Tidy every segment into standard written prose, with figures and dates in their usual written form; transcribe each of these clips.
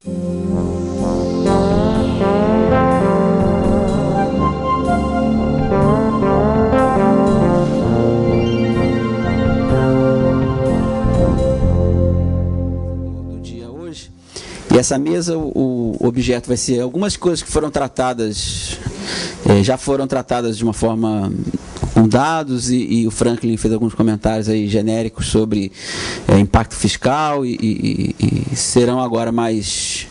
E essa mesa, o objeto vai ser algumas coisas que foram tratadas, já foram tratadas de uma forma com dados, e o Franklin fez alguns comentários aí genéricos sobre impacto fiscal, e serão agora mais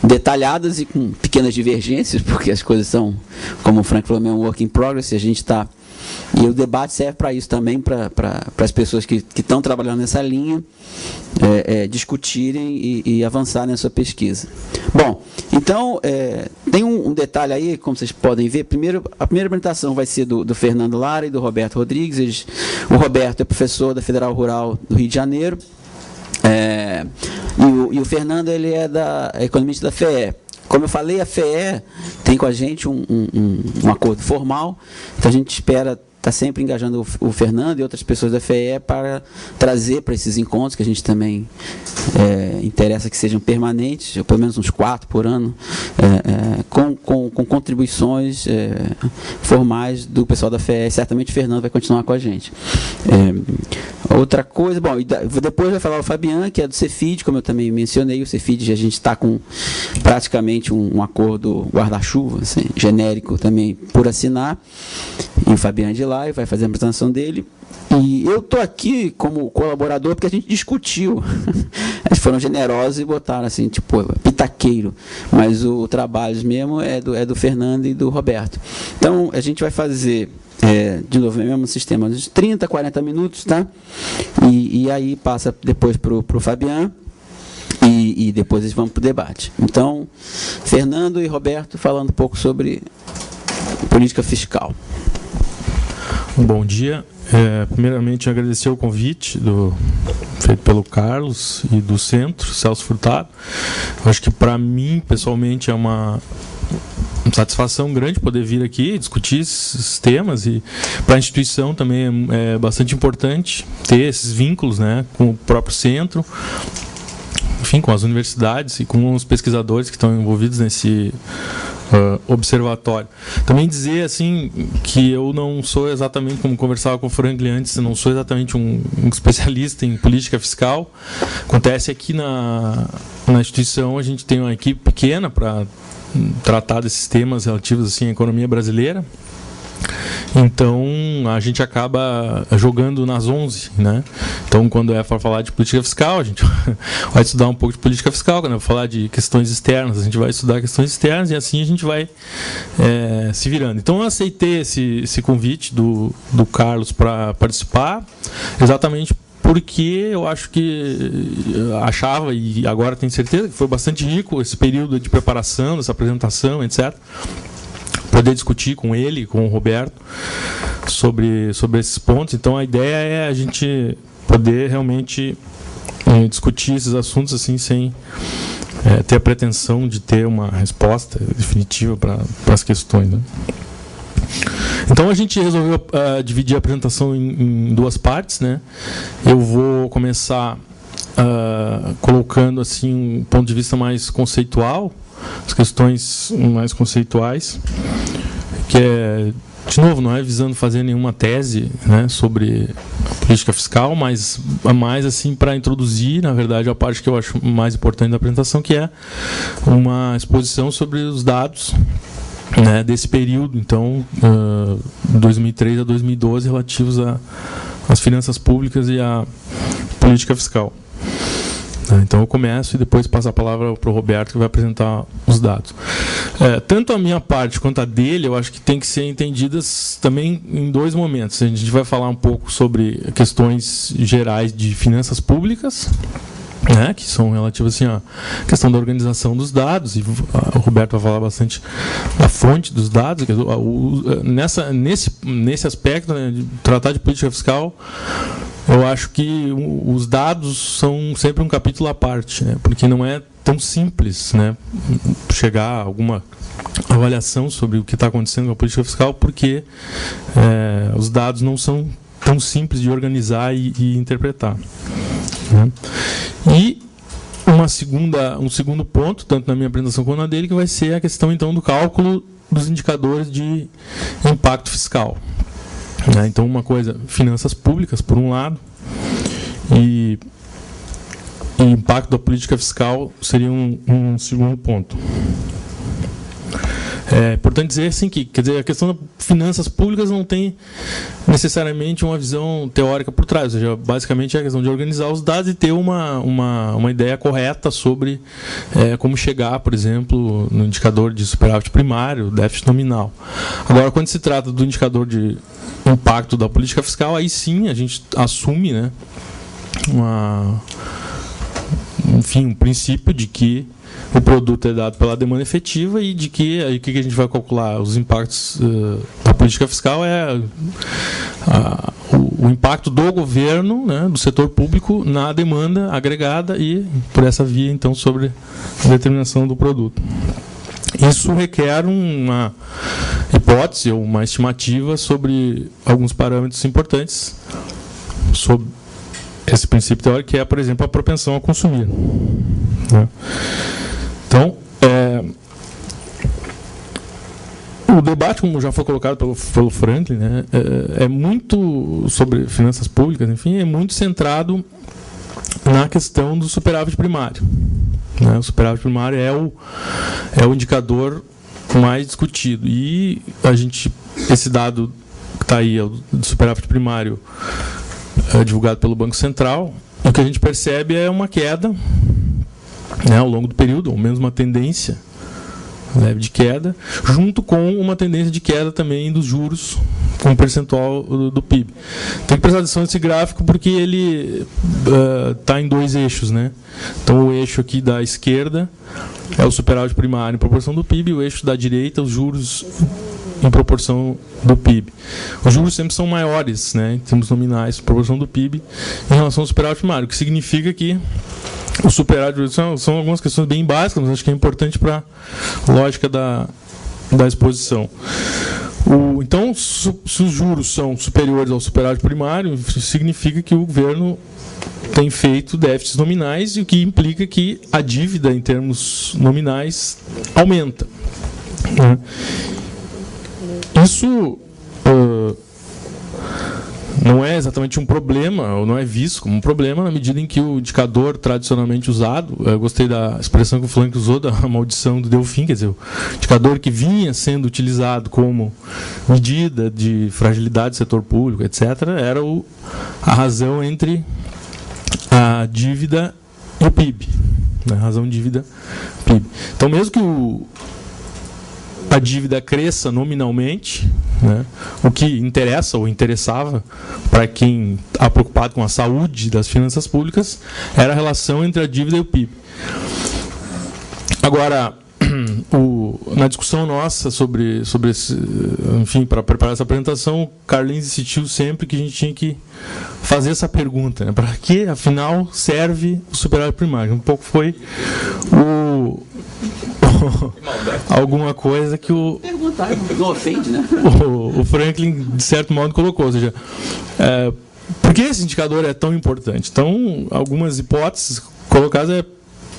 detalhadas e com pequenas divergências, porque as coisas são, como o Franklin falou, um work in progress, e a gente está... E o debate serve para isso também, para as pessoas que estão trabalhando nessa linha discutirem e avançarem na sua pesquisa. Bom, então, tem um detalhe aí, como vocês podem ver. Primeiro, a primeira apresentação vai ser do Fernando Lara e do Roberto Rodrigues. O Roberto é professor da Federal Rural do Rio de Janeiro, e o Fernando, ele é economista da FEE. Como eu falei, a FEE tem com a gente um acordo formal, então a gente espera estar sempre engajando o Fernando e outras pessoas da FEE para trazer para esses encontros, que a gente também interessa que sejam permanentes, ou pelo menos uns 4 por ano, com contribuições formais do pessoal da FEE. Certamente o Fernando vai continuar com a gente. Outra coisa, bom, depois vai falar o Fabian, que é do Cefid, como eu também mencionei. O Cefid, a gente está com praticamente um acordo guarda-chuva, assim, genérico também por assinar, e o Fabian de lá e vai fazer a apresentação dele. E eu estou aqui como colaborador porque a gente discutiu. Eles foram generosos e botaram assim, tipo, pitaqueiro. Mas o trabalho mesmo é do Fernando e do Roberto. Então, a gente vai fazer, de novo, o mesmo sistema, de 30, 40 minutos, tá? E aí passa depois para o Fabian. E depois eles vão para o debate. Então, Fernando e Roberto falando um pouco sobre política fiscal. Bom dia. Primeiramente, agradecer o convite feito pelo Carlos e do Centro, Celso Furtado. Acho que, para mim, pessoalmente, é uma satisfação grande poder vir aqui discutir esses temas, e para a instituição também é bastante importante ter esses vínculos, né, com o próprio Centro, enfim, com as universidades e com os pesquisadores que estão envolvidos nesse observatório. Também dizer assim que eu não sou exatamente, como conversava com o Franklin antes, eu não sou exatamente um especialista em política fiscal. Acontece aqui na instituição a gente tem uma equipe pequena para tratar desses temas relativos assim à economia brasileira. Então a gente acaba jogando nas 11, né? Então, quando é para falar de política fiscal, a gente vai estudar um pouco de política fiscal. Quando é para falar de questões externas, a gente vai estudar questões externas, e assim a gente vai se virando. Então, eu aceitei esse convite do Carlos para participar, exatamente porque eu acho achava, e agora tenho certeza, que foi bastante rico esse período de preparação, dessa apresentação, etc., poder discutir com ele, com o Roberto, sobre esses pontos. Então, a ideia é a gente poder realmente discutir esses assuntos assim, sem ter a pretensão de ter uma resposta definitiva para as questões, né? Então, a gente resolveu dividir a apresentação em 2 partes, né? Eu vou começar colocando assim um ponto de vista mais conceitual, as questões mais conceituais, que de novo, não é visando fazer nenhuma tese, né, sobre política fiscal, mas mais assim para introduzir, na verdade, a parte que eu acho mais importante da apresentação, que é uma exposição sobre os dados, né, desse período, então, 2003 a 2012, relativos às finanças públicas e à política fiscal. Então eu começo e depois passo a palavra para o Roberto, que vai apresentar os dados. Tanto a minha parte quanto a dele, eu acho que tem que ser entendidas também em 2 momentos. A gente vai falar um pouco sobre questões gerais de finanças públicas, né, que são relativas assim, à questão da organização dos dados, e o Roberto vai falar bastante da fonte dos dados. Nesse aspecto, né, de tratar de política fiscal, eu acho que os dados são sempre um capítulo à parte, né, porque não é tão simples, né, chegar a alguma avaliação sobre o que está acontecendo com a política fiscal, porque os dados não são tão simples de organizar e interpretar, né. E um segundo ponto, tanto na minha apresentação quanto na dele, que vai ser a questão, então, do cálculo dos indicadores de impacto fiscal. Então, uma coisa, finanças públicas, por um lado, e impacto da política fiscal seria um segundo ponto. É importante dizer assim que, quer dizer, a questão das finanças públicas não tem necessariamente uma visão teórica por trás, ou seja, basicamente é a questão de organizar os dados e ter uma ideia correta sobre como chegar, por exemplo, no indicador de superávit primário, déficit nominal. Agora, quando se trata do indicador de impacto da política fiscal, aí sim a gente assume, né, um princípio de que o produto é dado pela demanda efetiva e de que aí o que a gente vai calcular os impactos da política fiscal é o impacto do governo, né, do setor público na demanda agregada e por essa via então sobre a determinação do produto. Isso requer uma hipótese ou uma estimativa sobre alguns parâmetros importantes sobre esse princípio teórico, que é, por exemplo, a propensão a consumir, né? Então, o debate, como já foi colocado pelo Franklin, né, é muito sobre finanças públicas, enfim, é muito centrado na questão do superávit primário, né? O superávit primário é o indicador mais discutido. E esse dado que está aí, do superávit primário, divulgado pelo Banco Central, o que a gente percebe é uma queda, né, ao longo do período, ou menos uma tendência leve de queda, junto com uma tendência de queda também dos juros com percentual do PIB. Tem que prestar atenção nesse gráfico porque ele está em dois eixos, né? Então, o eixo aqui da esquerda é o superávit primário em proporção do PIB, e o eixo da direita, os juros em proporção do PIB. Os juros sempre são maiores, né, em termos nominais, em proporção do PIB, em relação ao superávit primário, o que significa que o superávit são algumas questões bem básicas, mas acho que é importante para a lógica da exposição. Então, se os juros são superiores ao superávit primário, significa que o governo tem feito déficits nominais, e o que implica que a dívida, em termos nominais, aumenta, né? Isso não é exatamente um problema, ou não é visto como um problema, na medida em que o indicador tradicionalmente usado, eu gostei da expressão que o Franklin usou, da maldição do Delfim, quer dizer, o indicador que vinha sendo utilizado como medida de fragilidade do setor público, etc., era a razão entre a dívida e o PIB, né? A razão dívida-PIB. Então, mesmo que a dívida cresça nominalmente, né, o que interessa ou interessava para quem está preocupado com a saúde das finanças públicas era a relação entre a dívida e o PIB. Agora, na discussão nossa sobre esse, enfim, para preparar essa apresentação, o Carlinhos insistiu sempre que a gente tinha que fazer essa pergunta, né, para que, afinal, serve o superávit primário? Um pouco foi alguma coisa que não ofende, né? o Franklin, de certo modo, colocou. Ou seja, por que esse indicador é tão importante? Então, algumas hipóteses colocadas é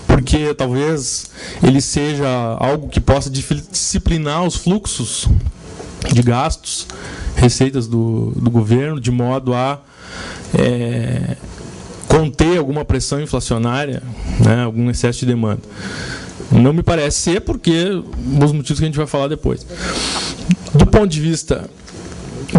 porque talvez ele seja algo que possa disciplinar os fluxos de gastos, receitas do governo, de modo a conter alguma pressão inflacionária, né, algum excesso de demanda. Não me parece ser, porque os motivos que a gente vai falar depois. Do ponto de vista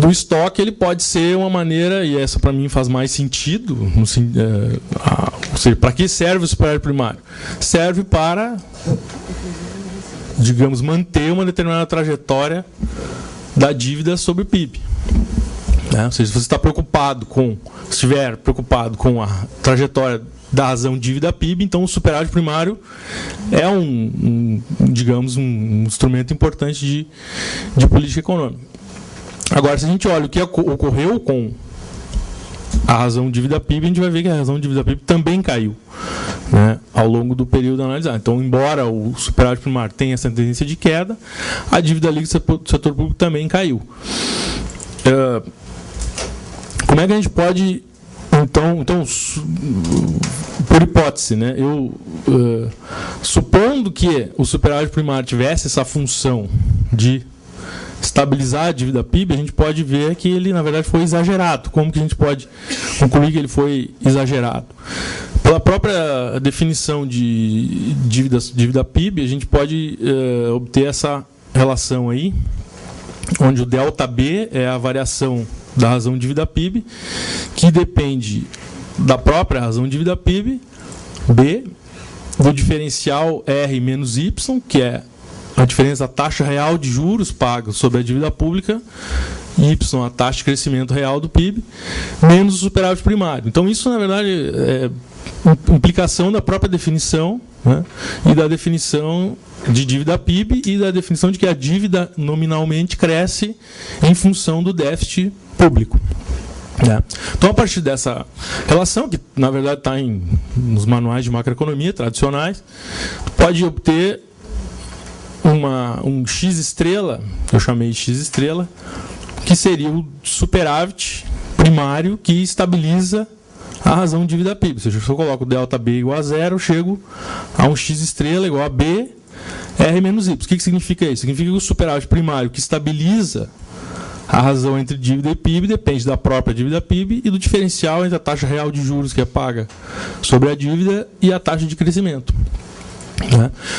do estoque, ele pode ser uma maneira, e essa para mim faz mais sentido, ou seja, para que serve o superávit primário? Serve para, digamos, manter uma determinada trajetória da dívida sobre o PIB. Né? Ou seja, se você está preocupado se estiver preocupado com a trajetória da razão dívida-PIB, então o superávit primário é digamos, um instrumento importante de política econômica. Agora, se a gente olha o que ocorreu com a razão dívida-PIB, a gente vai ver que a razão dívida-PIB também caiu, né, ao longo do período analisado. Então, embora o superávit primário tenha essa tendência de queda, a dívida líquida do setor público também caiu. Como é que a gente pode... Então, por hipótese, né, supondo que o superávit primário tivesse essa função de estabilizar a dívida PIB, a gente pode ver que ele, na verdade, foi exagerado. Como que a gente pode concluir que ele foi exagerado? Pela própria definição de dívida PIB, a gente pode obter essa relação aí, onde o ΔB é a variação da razão de dívida PIB, que depende da própria razão de dívida PIB, B, do diferencial R menos Y, que é a diferença da taxa real de juros paga sobre a dívida pública, Y, a taxa de crescimento real do PIB, menos o superávit primário. Então, isso, na verdade, é implicação da própria definição, né, e da definição de dívida PIB e da definição de que a dívida nominalmente cresce em função do déficit público. Então, a partir dessa relação, que na verdade está nos manuais de macroeconomia tradicionais, pode obter um X estrela, que eu chamei de X estrela, que seria o superávit primário que estabiliza a razão de dívida PIB. Ou seja, se eu coloco ΔB igual a zero, eu chego a um X estrela igual a B, R menos Y. O que significa isso? Significa que o superávit primário que estabiliza a razão entre dívida e PIB depende da própria dívida PIB e do diferencial entre a taxa real de juros que é paga sobre a dívida e a taxa de crescimento.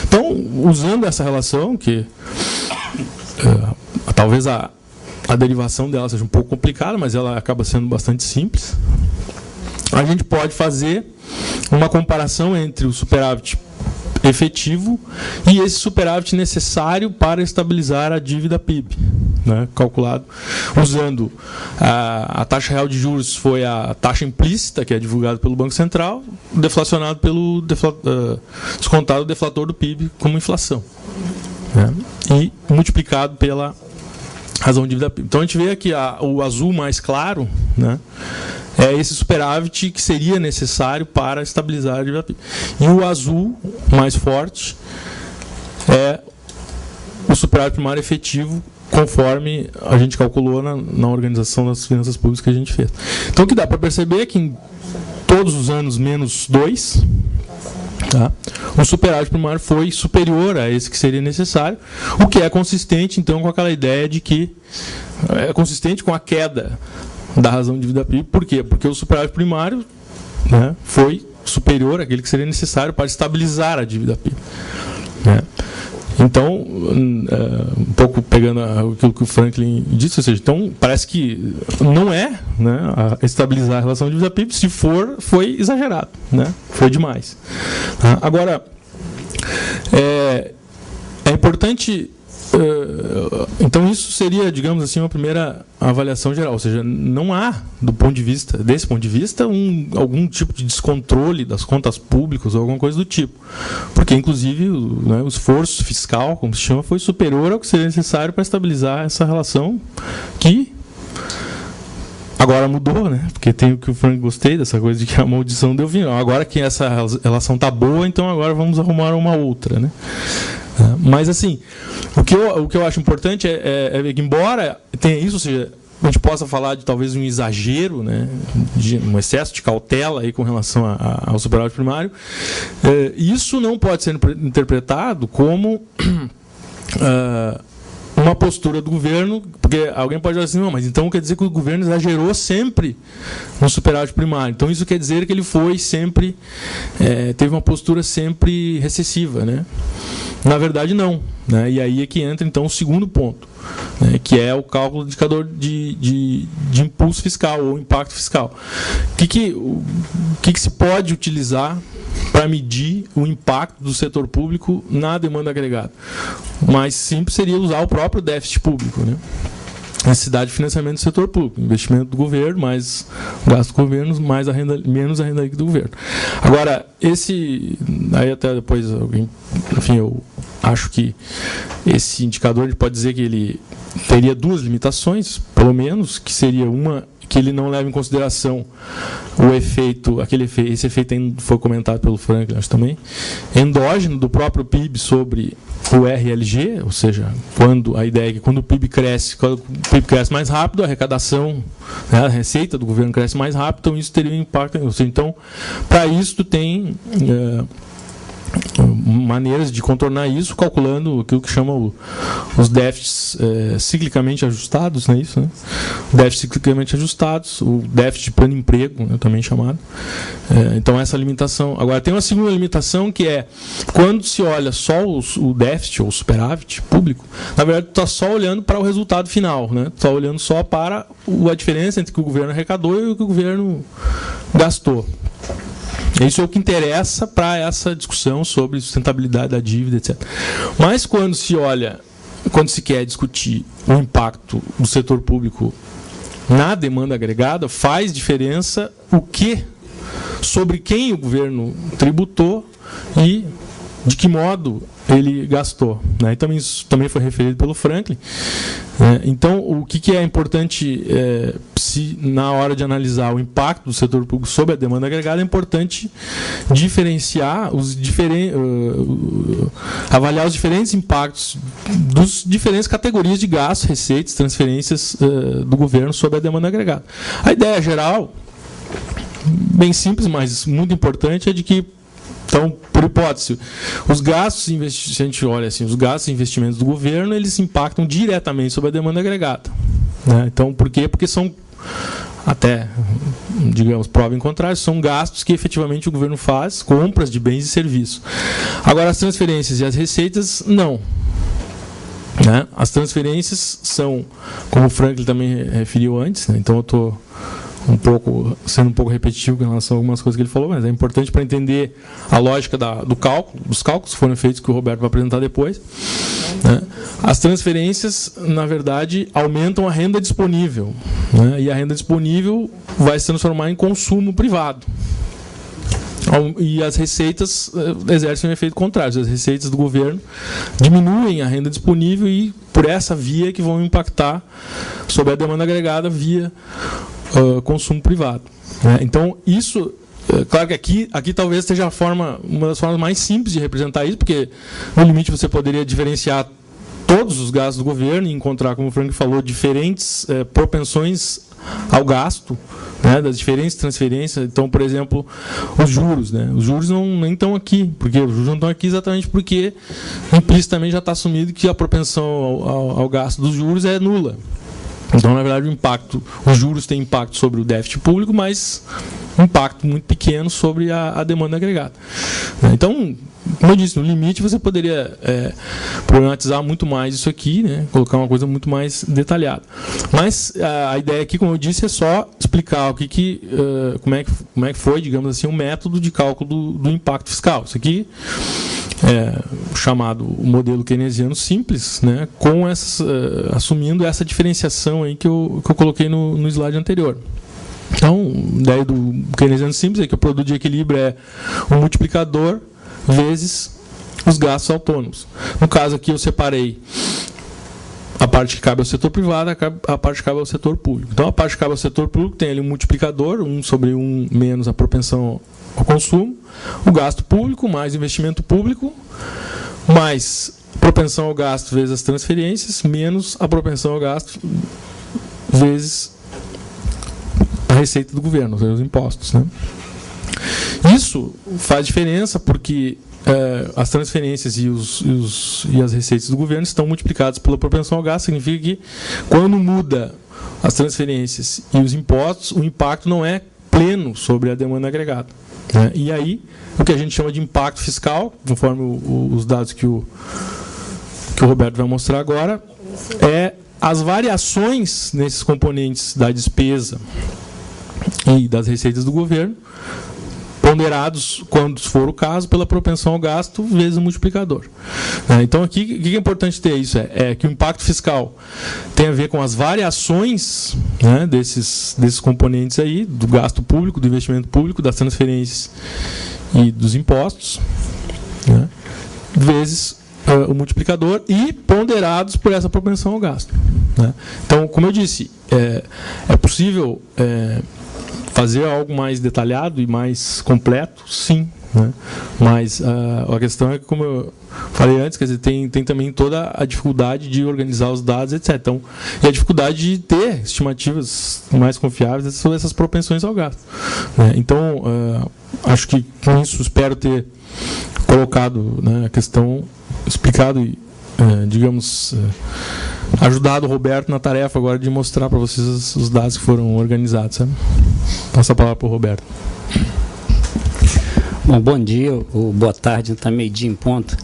Então, usando essa relação, que talvez a derivação dela seja um pouco complicada, mas ela acaba sendo bastante simples, a gente pode fazer uma comparação entre o superávit efetivo e esse superávit necessário para estabilizar a dívida PIB, né, calculado usando a taxa real de juros, foi a taxa implícita, que é divulgada pelo Banco Central, deflacionado pelo descontado deflator do PIB como inflação, né, e multiplicado pela razão de dívida PIB. Então a gente vê aqui o azul mais claro, né, é esse superávit que seria necessário para estabilizar a dívida PIB. E o azul mais forte é o superávit primário efetivo, conforme a gente calculou na organização das finanças públicas que a gente fez. Então o que dá para perceber é que em todos os anos menos 2, o superávit primário foi superior a esse que seria necessário, o que é consistente então com aquela ideia de que é consistente com a queda da razão de dívida PIB. Por quê? Porque o superávit primário, né, foi superior àquele que seria necessário para estabilizar a dívida PIB. Né? Então, um pouco pegando aquilo que o Franklin disse, ou seja, então parece que não é, né, a estabilizar a relação de dívida PIB, se for, foi exagerado, né? Foi demais. Agora, é importante. Então isso seria, digamos assim, uma primeira avaliação geral, ou seja, não há, desse ponto de vista, algum tipo de descontrole das contas públicas ou alguma coisa do tipo, porque inclusive, né, o esforço fiscal, como se chama, foi superior ao que seria necessário para estabilizar essa relação, que agora mudou, né? Porque tem o que o Frank gostei dessa coisa de que a maldição deu vinho. Agora que essa relação está boa, então agora vamos arrumar uma outra, né? Mas assim, o que eu acho importante é que, embora tenha isso, ou seja, a gente possa falar de talvez um exagero, né, de um excesso de cautela aí com relação ao superávit primário, isso não pode ser interpretado como uma postura do governo, porque alguém pode dizer assim, não, mas então quer dizer que o governo exagerou sempre no superávit primário. Então isso quer dizer que ele foi sempre, teve uma postura sempre recessiva, né? Na verdade, não. Né? E aí é que entra, então, o segundo ponto, né? Que é o cálculo do indicador de impulso fiscal ou impacto fiscal. O que se pode utilizar para medir o impacto do setor público na demanda agregada? O mais simples seria usar o próprio déficit público, né? Necessidade de financiamento do setor público, investimento do governo, mais gasto do governo, menos a renda líquida do governo. Agora, aí até depois, enfim, eu acho que esse indicador, a gente pode dizer que ele teria duas limitações, pelo menos, que seria uma, que ele não leva em consideração o efeito, esse efeito foi comentado pelo Franklin, acho também, endógeno do próprio PIB sobre o RLG, ou seja, quando a ideia é que quando o PIB cresce mais rápido, a arrecadação, né, a receita do governo cresce mais rápido, então isso teria um impacto. Então, para isso, tem maneiras de contornar isso, calculando aquilo que chamam os déficits ciclicamente ajustados, não é isso? Né? Déficits ciclicamente ajustados, o déficit de plano de emprego, né, também chamado. Então, essa limitação. Agora, tem uma segunda limitação, que é quando se olha só o déficit ou superávit público, na verdade, tu está só olhando para o resultado final, né? Tu está olhando só para a diferença entre o que o governo arrecadou e o que o governo gastou. Isso é o que interessa para essa discussão sobre sustentabilidade da dívida, etc. Mas quando se quer discutir o impacto do setor público na demanda agregada, faz diferença sobre quem o governo tributou e de que modo ele gastou, né? Então, isso também foi referido pelo Franklin. Então, o que é importante, se na hora de analisar o impacto do setor público sobre a demanda agregada, é importante diferenciar, avaliar os diferentes impactos dos diferentes categorias de gastos, receitas, transferências do governo sobre a demanda agregada. A ideia geral, bem simples, mas muito importante, é de que, então, por hipótese, os gastos, se a gente olha assim, os gastos e investimentos do governo, eles impactam diretamente sobre a demanda agregada, né? Então, por quê? Porque são, até, digamos, prova em contrário, são gastos que efetivamente o governo faz, compras de bens e serviços. Agora, as transferências e as receitas, não. Né? As transferências são, como o Franklin também referiu antes, né? Então eu estou sendo um pouco repetitivo em relação a algumas coisas que ele falou, mas é importante para entender a lógica dos cálculos que foram feitos, que o Roberto vai apresentar depois. Né? As transferências, na verdade, aumentam a renda disponível, né? E a renda disponível vai se transformar em consumo privado. E as receitas exercem um efeito contrário. As receitas do governo diminuem a renda disponível e, por essa via, que vão impactar sobre a demanda agregada via consumo privado. Né? Então, isso, claro que aqui talvez seja uma das formas mais simples de representar isso, porque, no limite, você poderia diferenciar todos os gastos do governo e encontrar, como o Frank falou, diferentes propensões ao gasto, né, das diferentes transferências. Então, por exemplo, os juros, né? Os juros nem estão aqui, porque os juros não estão aqui exatamente porque implicitamente já está assumido que a propensão ao gasto dos juros é nula. Então, na verdade, os juros têm impacto sobre o déficit público, mas um impacto muito pequeno sobre a demanda agregada. Então, como eu disse, no limite você poderia problematizar muito mais isso aqui, né? Colocar uma coisa muito mais detalhada. Mas a ideia aqui, como eu disse, é só explicar como é que foi, digamos assim, o método de cálculo do impacto fiscal. Isso aqui chamado o modelo keynesiano simples, né, assumindo essa diferenciação aí que eu coloquei no slide anterior. Então, a ideia do keynesiano simples é que o produto de equilíbrio é um multiplicador vezes os gastos autônomos. No caso aqui eu separei a parte que cabe ao setor privado, a parte que cabe ao setor público. Então, a parte que cabe ao setor público tem ali um multiplicador, 1 sobre 1 menos a propensão ao consumo, o gasto público mais investimento público, mais propensão ao gasto vezes as transferências, menos a propensão ao gasto vezes a receita do governo, os impostos, né? Isso faz diferença porque as transferências e as receitas do governo estão multiplicadas pela propensão ao gasto. Significa que quando muda as transferências e os impostos, o impacto não é pleno sobre a demanda agregada, né? E aí, o que a gente chama de impacto fiscal, conforme os dados que o Roberto vai mostrar agora, é as variações nesses componentes da despesa e das receitas do governo, ponderados, quando for o caso, pela propensão ao gasto vezes o multiplicador. Então, aqui, o que é importante ter isso? É que o impacto fiscal tem a ver com as variações, né, desses componentes aí, do gasto público, do investimento público, das transferências e dos impostos, né, vezes o multiplicador e ponderados por essa propensão ao gasto. né? Então, como eu disse, é possível fazer algo mais detalhado e mais completo, sim, né? Mas a questão é que, como eu falei antes, quer dizer, tem também toda a dificuldade de organizar os dados, etc. Então, e a dificuldade de ter estimativas mais confiáveis sobre essas propensões ao gasto, né? Então, acho que com isso espero ter colocado, né, a questão, explicado e, digamos, ajudado o Roberto na tarefa agora de mostrar para vocês os dados que foram organizados, sabe? Passo a palavra para o Roberto. Bom dia, ou boa tarde, está meio-dia em ponto.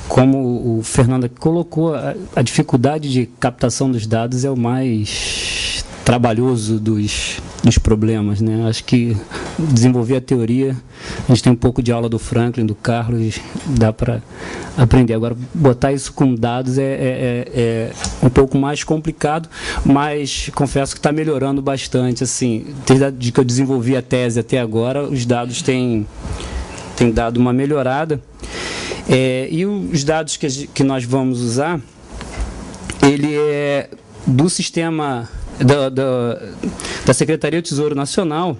Como o Fernando colocou, a dificuldade de captação dos dados é o mais trabalhoso dos problemas, né? Acho que desenvolver a teoria, a gente tem um pouco de aula do Franklin, do Carlos, dá para aprender. Agora, botar isso com dados é um pouco mais complicado, mas confesso que está melhorando bastante. Assim, desde que eu desenvolvi a tese até agora, os dados têm dado uma melhorada. E os dados que nós vamos usar, ele é do sistema da Secretaria do Tesouro Nacional,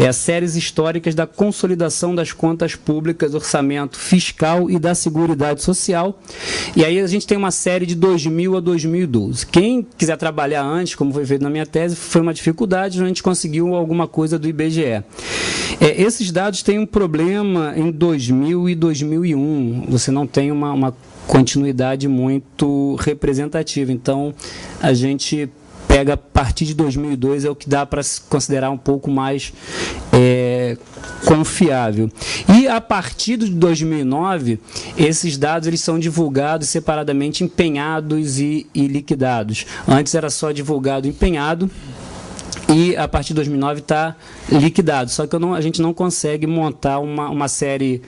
as séries históricas da consolidação das contas públicas, orçamento fiscal e da Seguridade Social. E aí a gente tem uma série de 2000 a 2012. Quem quiser trabalhar antes, como foi feito na minha tese, foi uma dificuldade, a gente conseguiu alguma coisa do IBGE. Esses dados têm um problema em 2000 e 2001. Você não tem uma continuidade muito representativa. Então, a gente pega a partir de 2002, é o que dá para se considerar um pouco mais confiável. E a partir de 2009, esses dados eles são divulgados separadamente, empenhados e liquidados. Antes era só divulgado empenhado, e a partir de 2009 está liquidado. Só que a gente não consegue montar uma série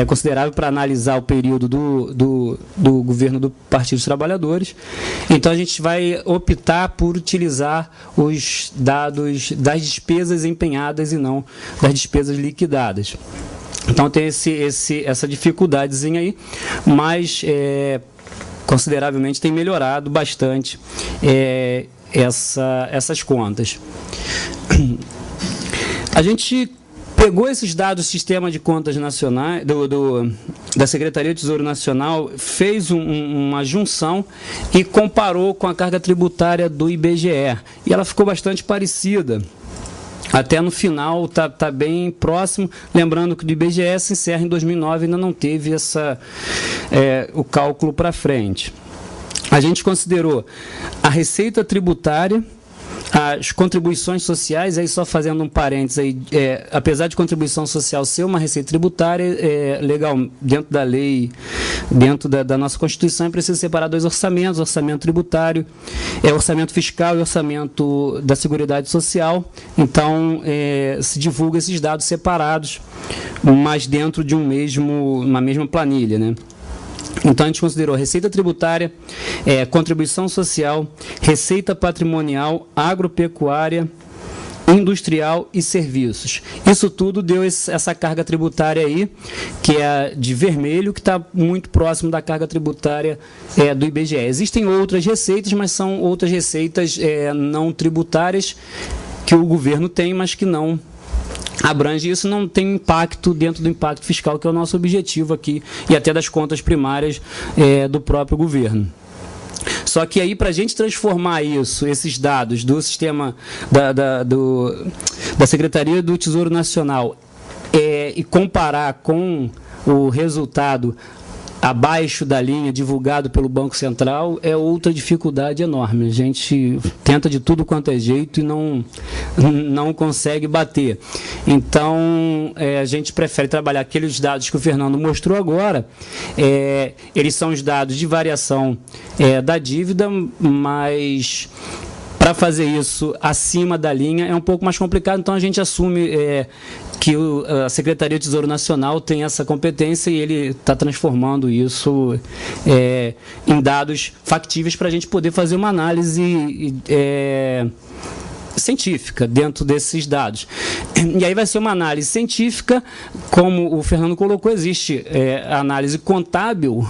considerável para analisar o período do governo do Partido dos Trabalhadores. Então, a gente vai optar por utilizar os dados das despesas empenhadas e não das despesas liquidadas. Então, tem essa dificuldadezinha aí, mas consideravelmente tem melhorado bastante essas contas. A gente pegou esses dados do Sistema de Contas Nacionais, da Secretaria do Tesouro Nacional, fez uma junção e comparou com a carga tributária do IBGE. E ela ficou bastante parecida. Até no final está bem próximo, lembrando que o IBGE se encerra em 2009, ainda não teve o cálculo para frente. A gente considerou a receita tributária, as contribuições sociais, aí só fazendo um parênteses, aí, apesar de contribuição social ser uma receita tributária, legal, dentro da lei, dentro da nossa Constituição, é preciso separar dois orçamentos, orçamento tributário, orçamento fiscal e orçamento da Seguridade Social. Então, se divulga esses dados separados, mas dentro de uma mesma planilha, né? Então, a gente considerou receita tributária, contribuição social, receita patrimonial, agropecuária, industrial e serviços. Isso tudo deu essa carga tributária aí, que é de vermelho, que está muito próximo da carga tributária do IBGE. Existem outras receitas, mas são outras receitas não tributárias que o governo tem, mas que não abrange. Isso não tem impacto dentro do impacto fiscal, que é o nosso objetivo aqui, e até das contas primárias do próprio governo. Só que aí, para a gente transformar esses dados do sistema da Secretaria do Tesouro Nacional e comparar com o resultado abaixo da linha divulgado pelo Banco Central, é outra dificuldade enorme. A gente tenta de tudo quanto é jeito e não consegue bater. Então, a gente prefere trabalhar aqueles dados que o Fernando mostrou agora. Eles são os dados de variação da dívida, mas para fazer isso acima da linha é um pouco mais complicado, então a gente assume que a Secretaria do Tesouro Nacional tem essa competência e ele está transformando isso em dados factíveis para a gente poder fazer uma análise científica dentro desses dados. E aí vai ser uma análise científica, como o Fernando colocou, existe a análise contábil,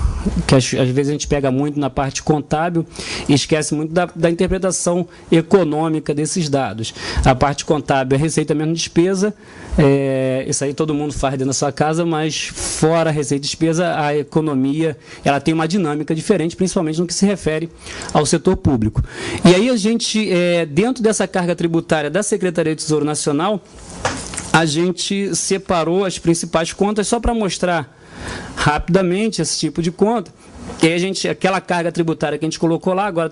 que às vezes a gente pega muito na parte contábil e esquece muito da interpretação econômica desses dados. A parte contábil é receita menos despesa, isso aí todo mundo faz dentro da sua casa, mas fora a receita e despesa, a economia ela tem uma dinâmica diferente, principalmente no que se refere ao setor público. E aí a gente, dentro dessa carga tributária da Secretaria do Tesouro Nacional, a gente separou as principais contas só para mostrar rapidamente esse tipo de conta. E aí aquela carga tributária que a gente colocou lá, agora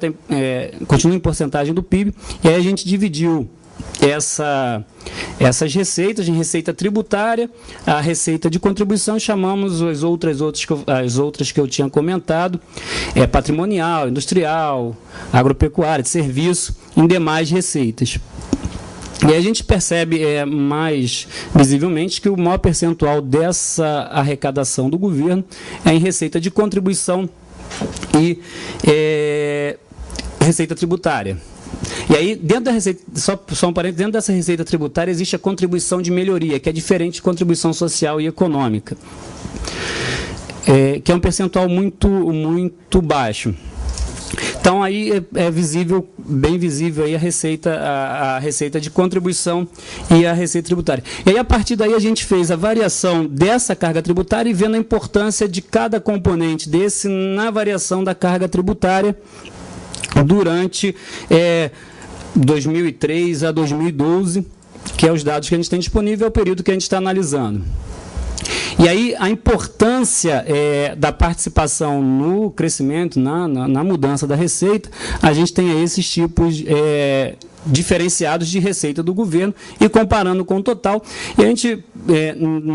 continua em porcentagem do PIB, e aí a gente dividiu essas receitas em receita tributária, a receita de contribuição, chamamos as outras que eu tinha comentado, patrimonial, industrial, agropecuária, de serviço, em demais receitas. E aí a gente percebe mais visivelmente que o maior percentual dessa arrecadação do governo é em receita de contribuição e receita tributária. E aí, dentro da receita, só um parênteses, dentro dessa receita tributária existe a contribuição de melhoria, que é diferente de contribuição social e econômica, que é um percentual muito baixo. Então, aí é visível, bem visível aí a receita de contribuição e a receita tributária. E aí, a partir daí, a gente fez a variação dessa carga tributária e vendo a importância de cada componente desse na variação da carga tributária durante 2003 a 2012, que é os dados que a gente tem disponível, é o período que a gente está analisando. E aí a importância da participação no crescimento, na mudança da receita, a gente tem aí esses tipos diferenciados de receita do governo e comparando com o total. E a gente,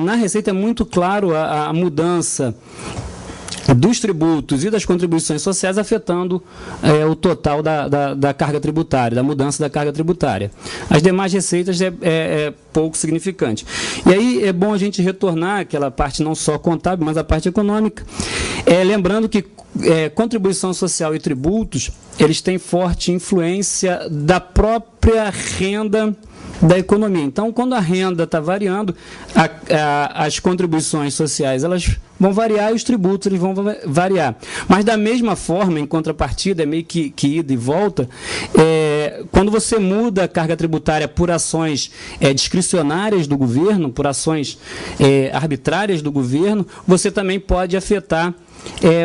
na receita é muito claro a mudança dos tributos e das contribuições sociais afetando o total da carga tributária, da mudança da carga tributária. As demais receitas é pouco significante. E aí é bom a gente retornar àquela parte não só contábil, mas a parte econômica, lembrando que contribuição social e tributos, eles têm forte influência da própria renda da economia. Então, quando a renda está variando, as contribuições sociais elas vão variar e os tributos eles vão variar. Mas, da mesma forma, em contrapartida, é meio que ida e volta, quando você muda a carga tributária por ações discricionárias do governo, por ações arbitrárias do governo, você também pode afetar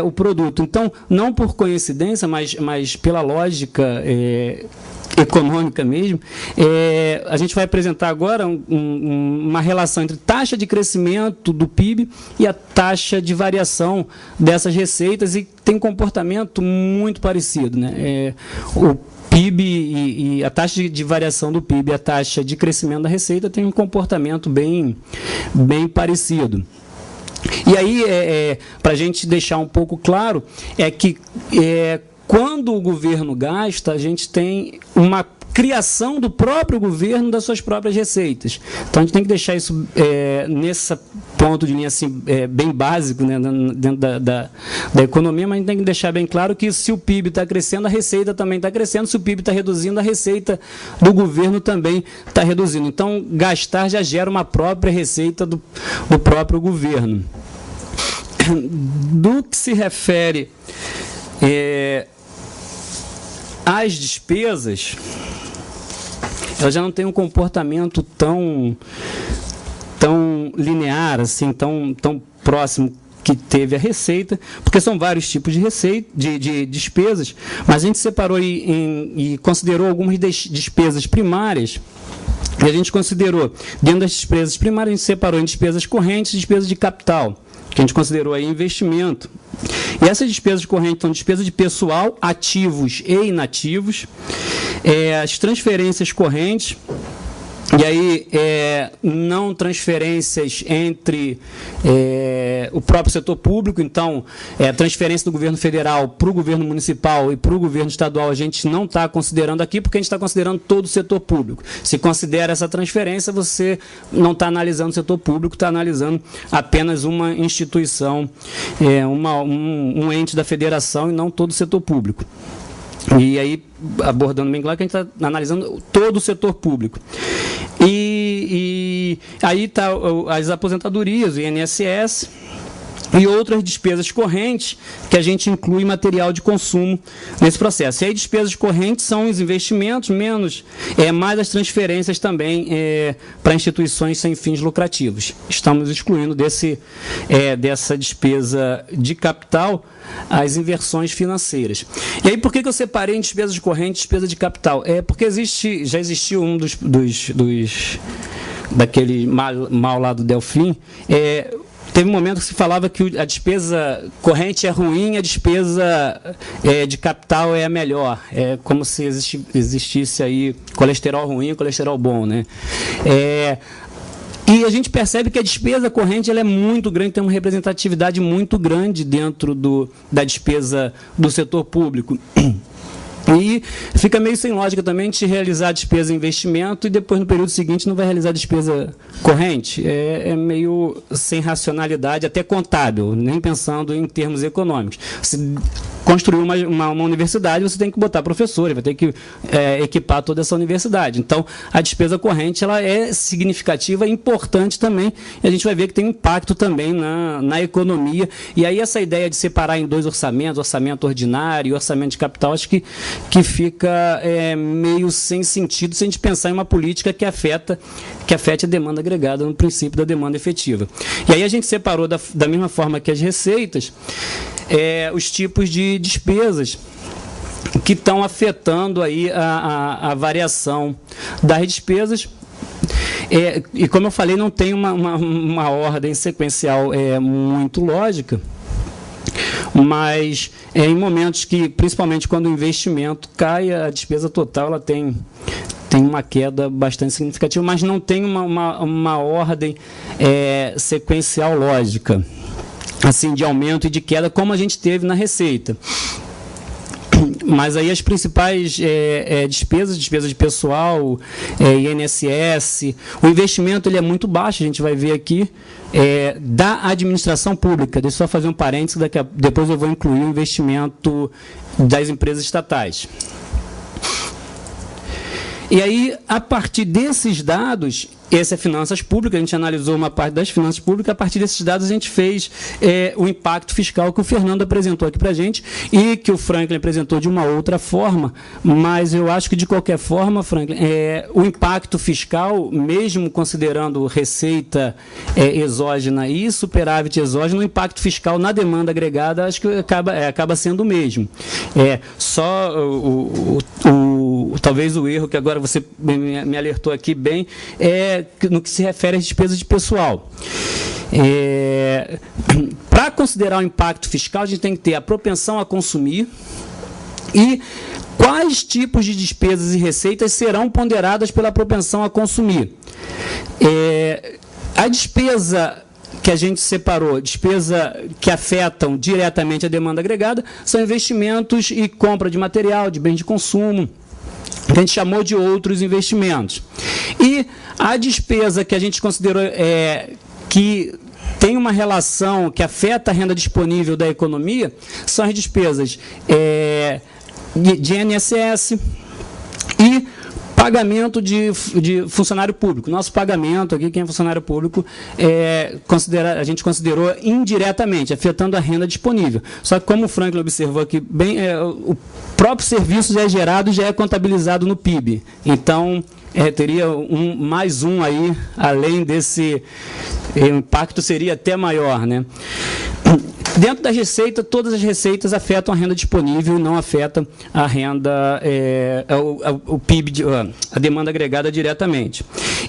o produto. Então, não por coincidência, mas pela lógica econômica mesmo, a gente vai apresentar agora uma relação entre taxa de crescimento do PIB e a taxa de variação dessas receitas, e tem um comportamento muito parecido, né? O PIB e a taxa de variação do PIB e a taxa de crescimento da receita tem um comportamento bem parecido. E aí, para a gente deixar um pouco claro, que quando o governo gasta, a gente tem uma criação do próprio governo das suas próprias receitas. Então, a gente tem que deixar isso nesse ponto de linha assim, bem básico, né, dentro da economia, mas a gente tem que deixar bem claro que se o PIB está crescendo, a receita também está crescendo, se o PIB está reduzindo, a receita do governo também está reduzindo. Então, gastar já gera uma própria receita do próprio governo. Do que se refere às despesas, ela já não tem um comportamento tão linear, assim, tão próximo que teve a receita, porque são vários tipos de despesas, mas a gente separou e considerou algumas despesas primárias. E a gente considerou, dentro das despesas primárias, a gente separou em despesas correntes e despesas de capital, que a gente considerou aí investimento. E essas despesas correntes são despesas de pessoal, ativos e inativos, as transferências correntes, e aí não transferências entre o próprio setor público. Então, transferência do governo federal para o governo municipal e para o governo estadual a gente não está considerando aqui, porque a gente está considerando todo o setor público. Se considera essa transferência, você não está analisando o setor público, está analisando apenas uma instituição, um ente da federação e não todo o setor público. E aí, abordando bem claro que a gente está analisando todo o setor público. E aí está as aposentadorias, o INSS e outras despesas correntes que a gente inclui material de consumo nesse processo. E aí despesas correntes são os investimentos, mais as transferências também para instituições sem fins lucrativos. Estamos excluindo dessa despesa de capital as inversões financeiras. E aí, por que eu separei em despesas correntes e despesa de capital? Porque já existiu um daquele mal lá do Delfim. Teve um momento que se falava que a despesa corrente é ruim, a despesa de capital é a melhor. É como se existisse aí colesterol ruim e colesterol bom, né? E a gente percebe que a despesa corrente ela é muito grande, tem uma representatividade muito grande dentro da despesa do setor público. E fica meio sem lógica também de realizar a despesa em investimento e depois no período seguinte não vai realizar a despesa corrente. É meio sem racionalidade, até contábil, nem pensando em termos econômicos. Se construir uma universidade, você tem que botar professores, vai ter que equipar toda essa universidade. Então, a despesa corrente ela é significativa e importante também, e a gente vai ver que tem impacto também na economia. E aí essa ideia de separar em dois orçamentos, orçamento ordinário e orçamento de capital, acho que fica meio sem sentido se a gente pensar em uma política que afete a demanda agregada no princípio da demanda efetiva. E aí a gente separou da mesma forma que as receitas, os tipos de despesas que estão afetando aí a variação das despesas. E como eu falei, não tem uma ordem sequencial muito lógica, mas em momentos que, principalmente quando o investimento cai, a despesa total ela tem uma queda bastante significativa, mas não tem uma ordem sequencial lógica, assim, de aumento e de queda, como a gente teve na receita. Mas aí as principais despesas de pessoal, INSS, o investimento ele é muito baixo, a gente vai ver aqui, da administração pública. Deixa eu só fazer um parênteses, depois eu vou incluir o investimento das empresas estatais. E aí, a partir desses dados, essa é finanças públicas, a gente analisou uma parte das finanças públicas, a partir desses dados a gente fez o impacto fiscal que o Fernando apresentou aqui para a gente e que o Franklin apresentou de uma outra forma, mas eu acho que de qualquer forma, Franklin, o impacto fiscal, mesmo considerando receita exógena e superávit exógeno, o impacto fiscal na demanda agregada acho que acaba sendo o mesmo. Só talvez o erro que agora você me alertou aqui bem no que se refere às despesas de pessoal. Para considerar o impacto fiscal, a gente tem que ter a propensão a consumir e quais tipos de despesas e receitas serão ponderadas pela propensão a consumir. A despesa que a gente separou, despesa que afetam diretamente a demanda agregada, são investimentos e compra de material, de bens de consumo, que a gente chamou de outros investimentos. E a despesa que a gente considerou que tem uma relação que afeta a renda disponível da economia são as despesas de INSS e pagamento de funcionário público. Nosso pagamento aqui, quem é funcionário público, a gente considerou indiretamente, afetando a renda disponível. Só que, como o Franklin observou aqui bem, o próprio serviço já é gerado, já é contabilizado no PIB. Então, teria mais um aí, além desse, o impacto seria até maior, né? Dentro da receita, todas as receitas afetam a renda disponível e não afetam a renda, o PIB, a demanda agregada diretamente.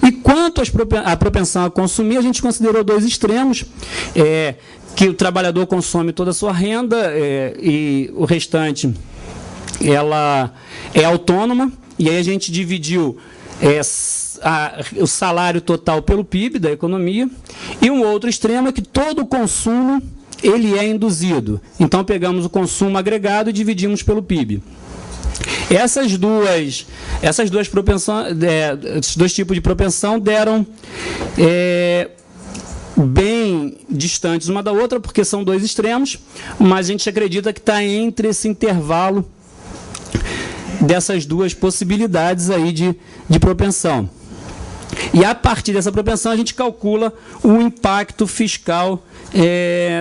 E quanto à propensão a consumir, a gente considerou dois extremos, que o trabalhador consome toda a sua renda e o restante ela é autônoma, e aí a gente dividiu o salário total pelo PIB da economia, e um outro extremo é que todo o consumo ele é induzido. Então, pegamos o consumo agregado e dividimos pelo PIB. Essas duas propensões, esses dois tipos de propensão deram bem distantes uma da outra, porque são dois extremos, mas a gente acredita que está entre esse intervalo dessas duas possibilidades aí de propensão. E a partir dessa propensão a gente calcula o impacto fiscal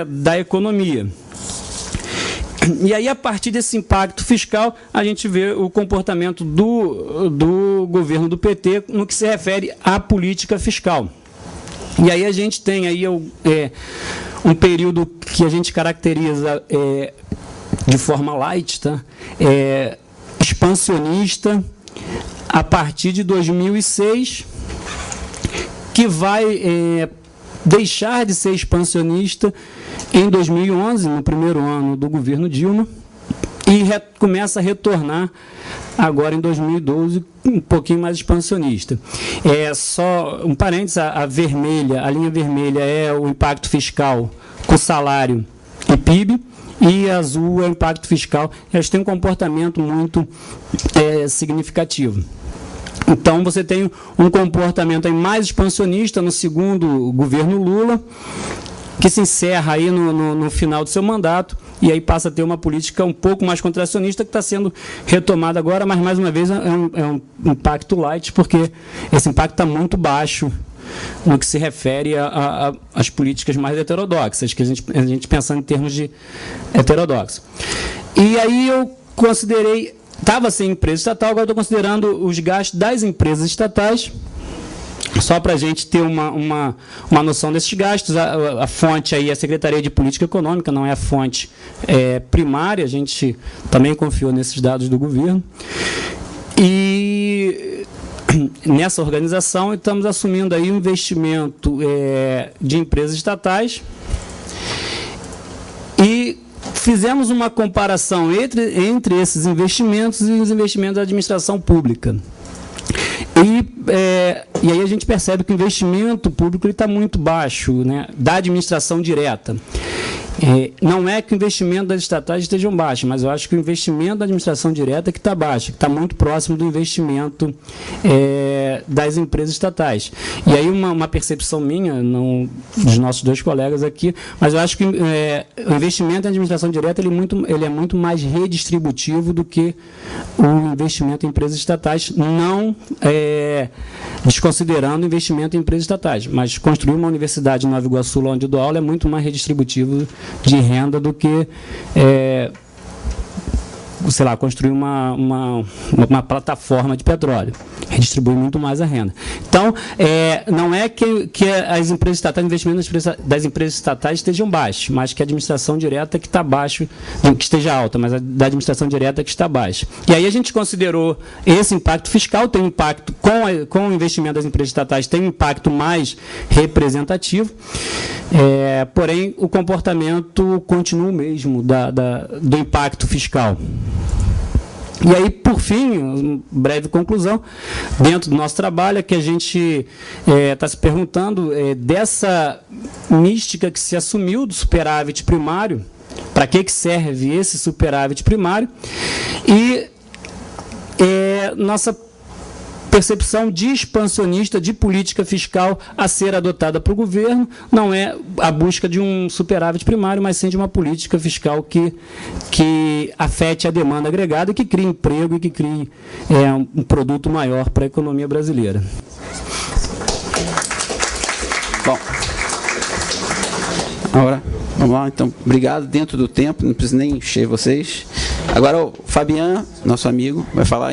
da economia. E aí, a partir desse impacto fiscal, a gente vê o comportamento do governo do PT no que se refere à política fiscal. E aí a gente tem aí um período que a gente caracteriza de forma light, tá? Expansionista, a partir de 2006, que vai deixar de ser expansionista em 2011, no primeiro ano do governo Dilma, e começa a retornar agora em 2012, um pouquinho mais expansionista. Só um parênteses, a linha vermelha é o impacto fiscal com salário e PIB, e azul é o impacto fiscal. Elas têm um comportamento muito significativo. Então, você tem um comportamento aí mais expansionista no segundo governo Lula, que se encerra aí no final do seu mandato, e aí passa a ter uma política um pouco mais contracionista, que está sendo retomada agora, mas, mais uma vez, é um impacto light, porque esse impacto está muito baixo no que se refere às políticas mais heterodoxas, que a gente pensando em termos de heterodoxo. E aí eu considerei... Estava sem empresa estatal, agora estou considerando os gastos das empresas estatais, só para a gente ter uma noção desses gastos. A fonte aí é a Secretaria de Política Econômica, não é a fonte primária, a gente também confiou nesses dados do governo. E nessa organização estamos assumindo aí um investimento de empresas estatais e fizemos uma comparação entre esses investimentos e os investimentos da administração pública. E aí a gente percebe que o investimento público está muito baixo, né, da administração direta. Não é que o investimento das estatais estejam baixos, mas eu acho que o investimento da administração direta é que está baixo, que está muito próximo do investimento das empresas estatais. E aí uma percepção minha, não dos nossos dois colegas aqui, mas eu acho que o investimento da administração direta ele é muito mais redistributivo do que o investimento em empresas estatais, não desconsiderando o investimento em empresas estatais, mas construir uma universidade em Nova Iguaçu, lá onde eu dou aula, é muito mais redistributivo de renda do que, sei lá, construir uma plataforma de petróleo. Redistribui muito mais a renda. Então, não é que as empresas estatais, investimentos das empresas estatais estejam baixos, mas que a administração direta que está baixo, que esteja alta, mas a da administração direta que está baixa. E aí a gente considerou esse impacto fiscal, tem impacto com o investimento das empresas estatais, tem um impacto mais representativo, porém o comportamento continua o mesmo do impacto fiscal. E aí, por fim, breve conclusão, dentro do nosso trabalho, é que a gente está se perguntando dessa mística que se assumiu do superávit primário, para que serve esse superávit primário, e nossa percepção de expansionista, de política fiscal a ser adotada para o governo, não é a busca de um superávit primário, mas sim de uma política fiscal que afete a demanda agregada e que crie emprego e que crie um produto maior para a economia brasileira. Bom, agora, vamos lá, então, obrigado, dentro do tempo, não preciso nem encher vocês. Agora o Fabián, nosso amigo, vai falar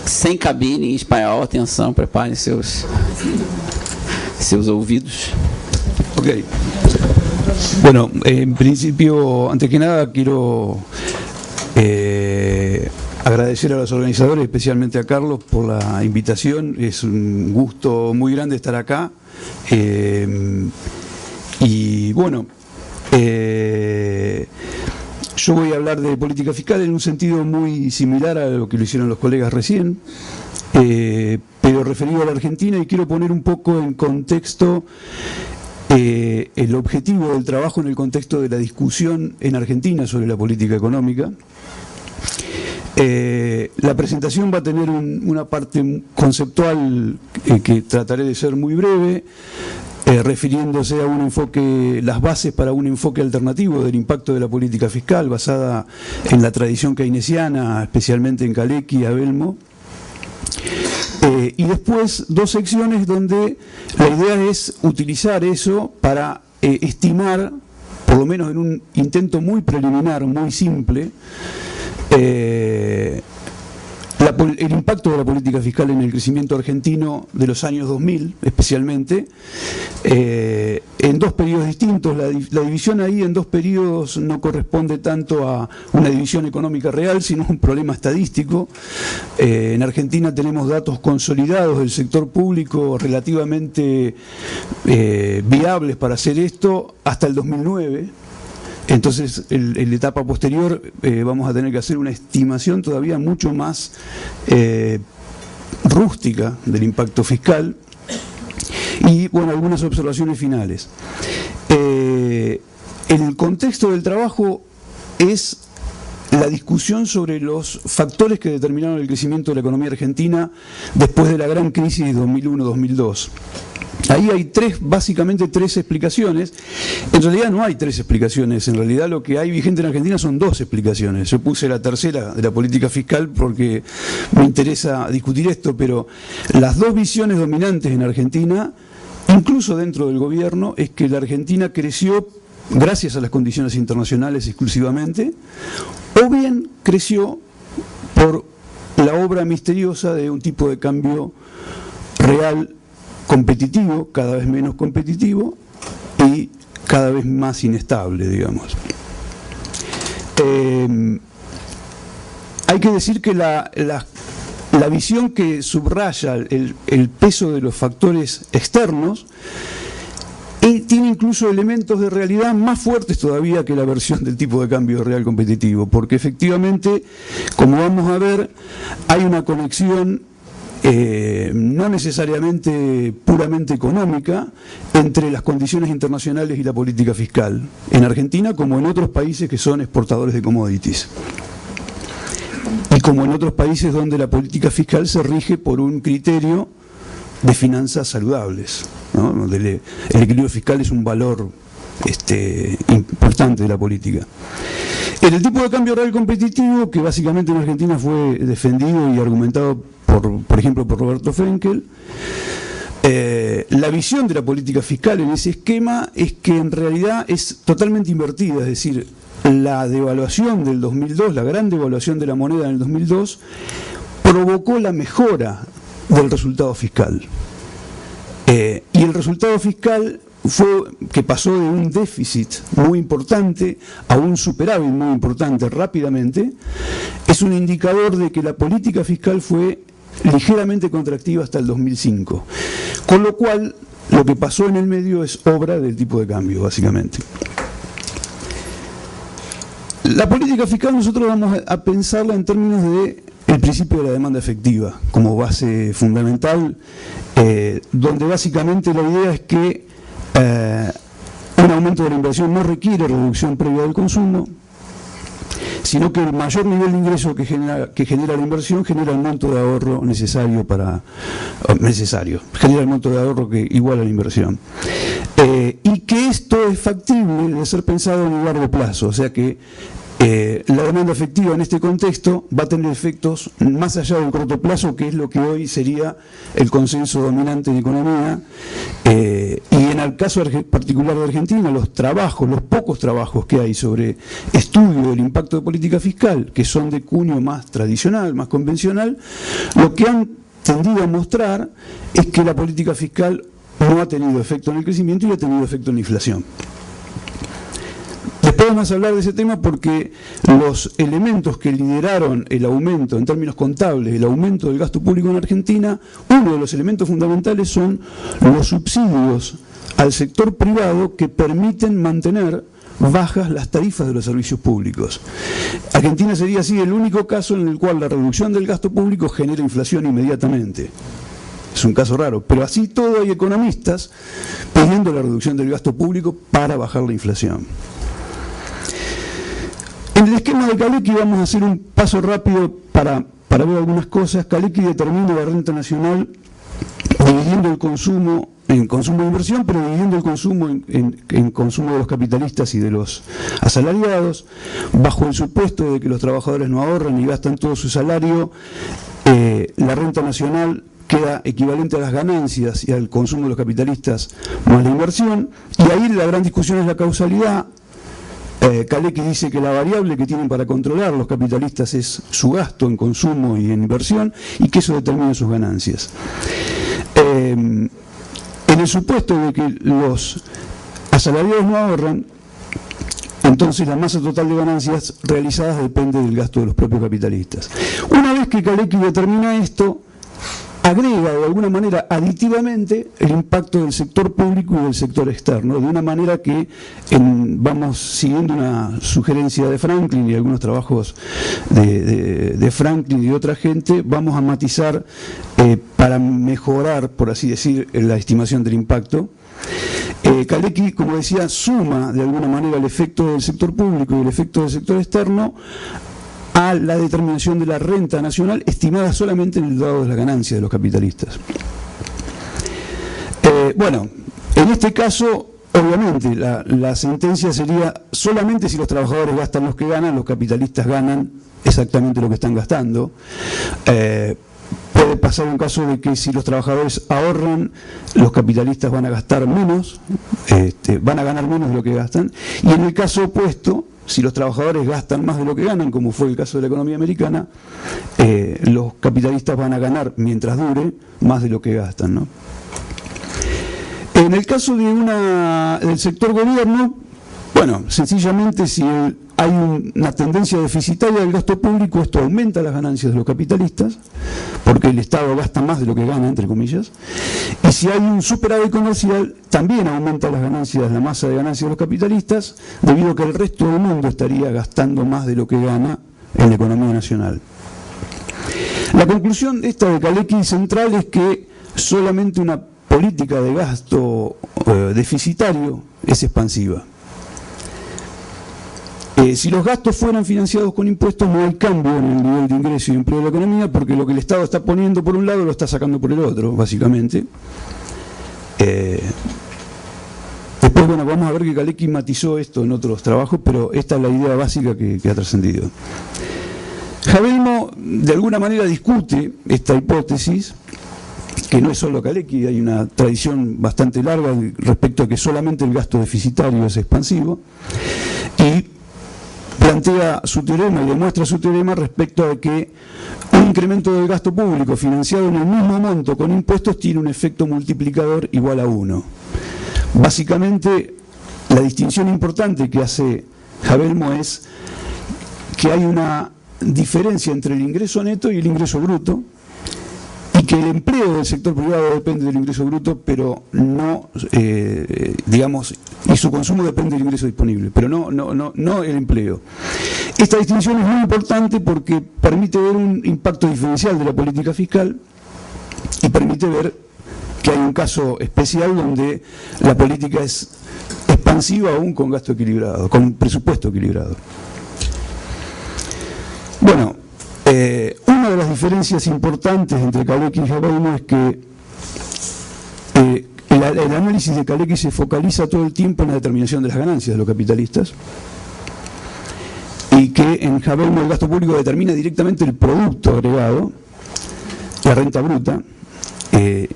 sem cabine em espanhol. Atenção, preparem seus ouvidos. Ok. Bueno, en principio, antes que nada, quiero agradecer a los organizadores, especialmente a Carlos, por la invitación. Es un gusto muy grande estar acá. Y bueno, yo voy a hablar de política fiscal en un sentido muy similar a lo que lo hicieron los colegas recién, pero referido a la Argentina, y quiero poner un poco en contexto el objetivo del trabajo en el contexto de la discusión en Argentina sobre la política económica. La presentación va a tener una parte conceptual que trataré de ser muy breve, refiriéndose a un enfoque, las bases para un enfoque alternativo del impacto de la política fiscal basada en la tradición keynesiana, especialmente en Kalecki y Abelmo. Y después 2 secciones donde la idea es utilizar eso para estimar, por lo menos en un intento muy preliminar, muy simple, el impacto de la política fiscal en el crecimiento argentino de los años 2000, especialmente, en 2 periodos distintos. La división ahí en 2 periodos no corresponde tanto a una división económica real, sino a un problema estadístico. En Argentina tenemos datos consolidados del sector público relativamente viables para hacer esto hasta el 2009. Entonces, en la etapa posterior vamos a tener que hacer una estimación todavía mucho más rústica del impacto fiscal y, bueno, algunas observaciones finales. El contexto del trabajo es la discusión sobre los factores que determinaron el crecimiento de la economía argentina después de la gran crisis de 2001-2002. Ahí hay básicamente tres explicaciones. En realidad no hay 3 explicaciones, en realidad lo que hay vigente en Argentina son 2 explicaciones. Yo puse la tercera de la política fiscal porque me interesa discutir esto, pero las 2 visiones dominantes en Argentina, incluso dentro del gobierno, es que la Argentina creció gracias a las condiciones internacionales exclusivamente, o bien creció por la obra misteriosa de un tipo de cambio real competitivo, cada vez menos competitivo y cada vez más inestable, digamos. Hay que decir que la visión que subraya el peso de los factores externos tiene incluso elementos de realidad más fuertes todavía que la versión del tipo de cambio real competitivo, porque efectivamente, como vamos a ver, hay una conexión no necesariamente puramente económica entre las condiciones internacionales y la política fiscal, en Argentina como en otros países que son exportadores de commodities, y como en otros países donde la política fiscal se rige por un criterio de finanzas saludables, ¿no? Donde el equilibrio fiscal es un valor importante de la política. En el tipo de cambio real competitivo, que básicamente en Argentina fue defendido y argumentado por ejemplo por Roberto Frenkel, la visión de la política fiscal en ese esquema es que en realidad es totalmente invertida, es decir, la devaluación del 2002, la gran devaluación de la moneda en el 2002, provocó la mejora del resultado fiscal. Y el resultado fiscal fue que pasó de un déficit muy importante a un superávit muy importante rápidamente, es un indicador de que la política fiscal fue ligeramente contractiva hasta el 2005, con lo cual lo que pasó en el medio es obra del tipo de cambio, básicamente. La política fiscal nosotros vamos a pensarla en términos de el principio de la demanda efectiva como base fundamental, donde básicamente la idea es que un aumento de la inversión no requiere reducción previa del consumo, sino que el mayor nivel de ingreso que genera la inversión genera el monto de ahorro necesario genera el monto de ahorro que iguala la inversión. Y que esto es factible de ser pensado en el largo plazo, o sea que la demanda efectiva en este contexto va a tener efectos más allá del corto plazo, que es lo que hoy sería el consenso dominante en economía, y en el caso particular de Argentina, los pocos trabajos que hay sobre estudio del impacto de política fiscal, que son de cuño más tradicional, más convencional, lo que han tendido a mostrar es que la política fiscal no ha tenido efecto en el crecimiento y ha tenido efecto en la inflación. Después vamos a hablar de ese tema porque los elementos que lideraron el aumento, en términos contables, el aumento del gasto público en Argentina, uno de los elementos fundamentales son los subsidios al sector privado que permiten mantener bajas las tarifas de los servicios públicos. Argentina sería así el único caso en el cual la reducción del gasto público genera inflación inmediatamente. Es un caso raro, pero así todo hay economistas pidiendo la reducción del gasto público para bajar la inflación. En el esquema de Kalecki vamos a hacer un paso rápido para ver algunas cosas. Kalecki determina la renta nacional dividiendo el consumo en consumo de inversión, pero dividiendo el consumo en consumo de los capitalistas y de los asalariados, bajo el supuesto de que los trabajadores no ahorran y gastan todo su salario, la renta nacional queda equivalente a las ganancias y al consumo de los capitalistas más la inversión, y ahí la gran discusión es la causalidad. Kalecki dice que la variable que tienen para controlar los capitalistas es su gasto en consumo y en inversión, y que eso determina sus ganancias. En el supuesto de que los asalariados no ahorran, entonces la masa total de ganancias realizadas depende del gasto de los propios capitalistas. Una vez que Kalecki determina esto, agrega de alguna manera aditivamente el impacto del sector público y del sector externo, de una manera que vamos siguiendo una sugerencia de Franklin y algunos trabajos de Franklin y de otra gente, vamos a matizar para mejorar, por así decir, la estimación del impacto. Kalecki, como decía, suma de alguna manera el efecto del sector público y el efecto del sector externo a la determinación de la renta nacional, estimada solamente en el lado de las ganancias de los capitalistas. Bueno, en este caso, obviamente, la sentencia sería solamente si los trabajadores gastan los que ganan, los capitalistas ganan exactamente lo que están gastando. Puede pasar un caso de que si los trabajadores ahorran, los capitalistas van a gastar menos, van a ganar menos de lo que gastan, y en el caso opuesto, si los trabajadores gastan más de lo que ganan, como fue el caso de la economía americana, los capitalistas van a ganar, mientras dure, más de lo que gastan, ¿no? En el caso del sector gobierno, bueno, sencillamente si hay una tendencia deficitaria del gasto público, esto aumenta las ganancias de los capitalistas, porque el Estado gasta más de lo que gana, entre comillas, y si hay un superávit comercial, también aumenta las ganancias, la masa de ganancias de los capitalistas, debido a que el resto del mundo estaría gastando más de lo que gana en la economía nacional. La conclusión de Kalecki central es que solamente una política de gasto deficitario es expansiva. Si los gastos fueran financiados con impuestos, no hay cambio en el nivel de ingreso y empleo de la economía, porque lo que el Estado está poniendo por un lado lo está sacando por el otro, básicamente. Después, bueno, vamos a ver que Kalecki matizó esto en otros trabajos, pero esta es la idea básica que ha trascendido. Habermas, de alguna manera, discute esta hipótesis, que no es solo Kalecki, hay una tradición bastante larga respecto a que solamente el gasto deficitario es expansivo, y plantea su teorema y demuestra su teorema respecto a que un incremento del gasto público financiado en el mismo monto con impuestos tiene un efecto multiplicador igual a 1. Básicamente, la distinción importante que hace Habermas es que hay una diferencia entre el ingreso neto y el ingreso bruto, y que el empleo del sector privado depende del ingreso bruto, pero no, digamos, y su consumo depende del ingreso disponible, pero no el empleo. Esta distinción es muy importante porque permite ver un impacto diferencial de la política fiscal y permite ver que hay un caso especial donde la política es expansiva aún con gasto equilibrado, con presupuesto equilibrado. Bueno, una de las diferencias importantes entre Kalecki y Habermas es que el análisis de Kalecki se focaliza todo el tiempo en la determinación de las ganancias de los capitalistas, y que en Habermas el gasto público determina directamente el producto agregado, la renta bruta, y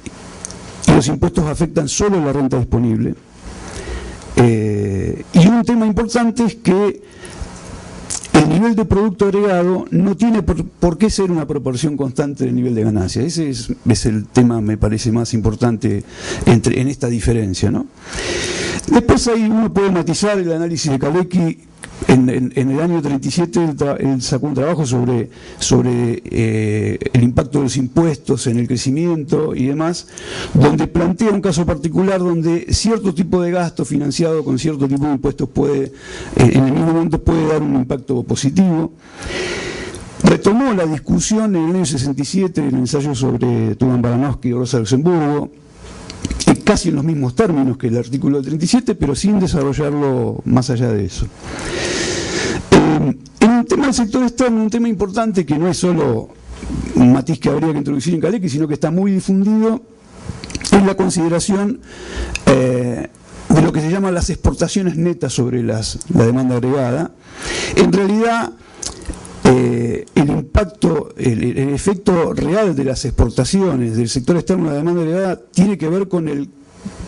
los impuestos afectan solo la renta disponible. Y un tema importante es que el nivel de producto agregado no tiene por qué ser una proporción constante del nivel de ganancia. Ese es el tema, me parece, más importante en esta diferencia, ¿no? Después ahí uno puede matizar el análisis de Kalecki. En el año 37 él sacó un trabajo sobre el impacto de los impuestos en el crecimiento y demás, donde plantea un caso particular donde cierto tipo de gasto financiado con cierto tipo de impuestos puede, en el mismo momento, puede dar un impacto positivo. Retomó la discusión en el año 67 en el ensayo sobre Tuman Baranovsky y Rosa Luxemburgo, casi en los mismos términos que el artículo del 37, pero sin desarrollarlo más allá de eso. En un tema del sector externo, un tema importante que no es solo un matiz que habría que introducir en Kalecki, sino que está muy difundido, es la consideración de lo que se llama las exportaciones netas sobre la demanda agregada. En realidad, el impacto, el efecto real de las exportaciones del sector externo de la demanda agregada tiene que ver con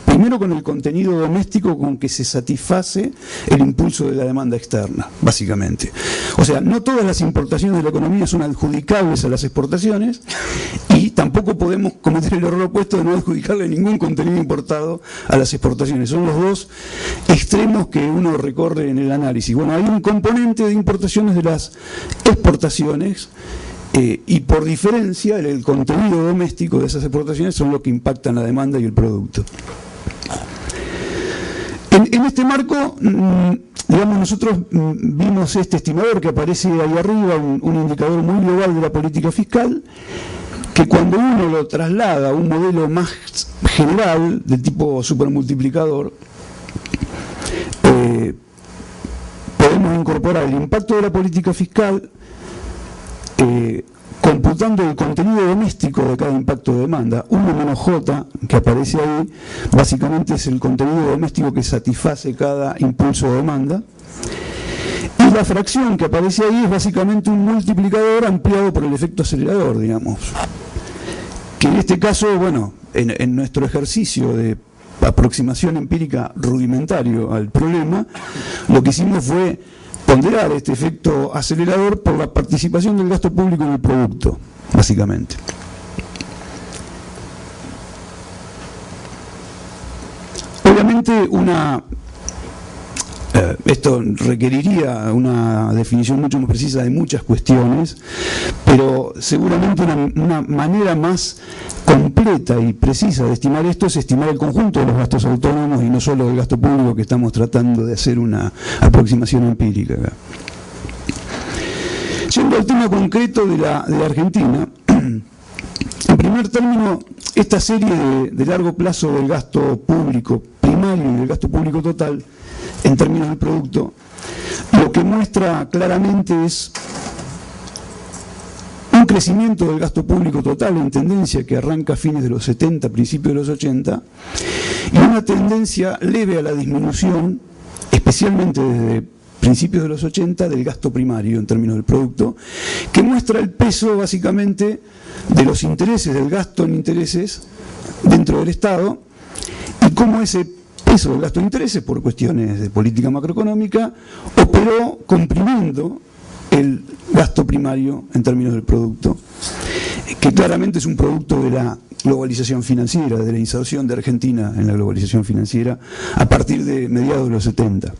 primero con el contenido doméstico con que se satisface el impulso de la demanda externa, básicamente. O sea, no todas las importaciones de la economía son adjudicables a las exportaciones y tampoco podemos cometer el error opuesto de no adjudicarle ningún contenido importado a las exportaciones. Son los dos extremos que uno recorre en el análisis. Bueno, hay un componente de importaciones de las exportaciones y por diferencia el contenido doméstico de esas exportaciones son lo que impactan la demanda y el producto. En este marco, digamos, nosotros vimos este estimador que aparece ahí arriba, un indicador muy global de la política fiscal, que cuando uno lo traslada a un modelo más general, del tipo supermultiplicador, podemos incorporar el impacto de la política fiscal computando el contenido doméstico de cada impacto de demanda. 1 menos J, que aparece ahí, básicamente es el contenido doméstico que satisface cada impulso de demanda. Y la fracción que aparece ahí es básicamente un multiplicador ampliado por el efecto acelerador, digamos. Que en este caso, bueno, en nuestro ejercicio de aproximación empírica rudimentario al problema, lo que hicimos fue ponderar este efecto acelerador por la participación del gasto público en el producto, básicamente. Obviamente esto requeriría una definición mucho más precisa de muchas cuestiones, pero seguramente una manera más completa y precisa de estimar esto es estimar el conjunto de los gastos autónomos y no solo del gasto público, que estamos tratando de hacer una aproximación empírica acá. Yendo al tema concreto de la Argentina, en primer término, esta serie de largo plazo del gasto público primario y del gasto público total, en términos del producto, lo que muestra claramente es un crecimiento del gasto público total en tendencia que arranca a fines de los 70, principios de los 80, y una tendencia leve a la disminución, especialmente desde principios de los 80, del gasto primario en términos del producto, que muestra el peso básicamente de los intereses, del gasto en intereses dentro del Estado, y cómo ese peso del gasto de intereses, por cuestiones de política macroeconómica, operó comprimiendo el gasto primario en términos del producto, que claramente es un producto de la globalización financiera, de la inserción de Argentina en la globalización financiera a partir de mediados de los 70.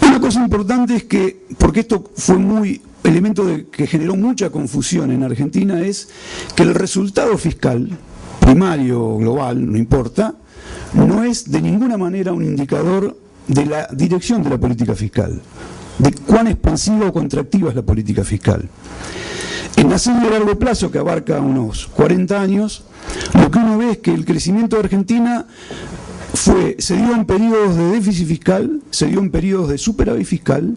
Una cosa importante es que, porque esto fue elemento que generó mucha confusión en Argentina, es que el resultado fiscal, primario o global, no importa, no es de ninguna manera un indicador de la dirección de la política fiscal, de cuán expansiva o contractiva es la política fiscal. En la serie de largo plazo, que abarca unos 40 años, lo que uno ve es que el crecimiento de Argentina se dio en periodos de déficit fiscal, se dio en periodos de superávit fiscal,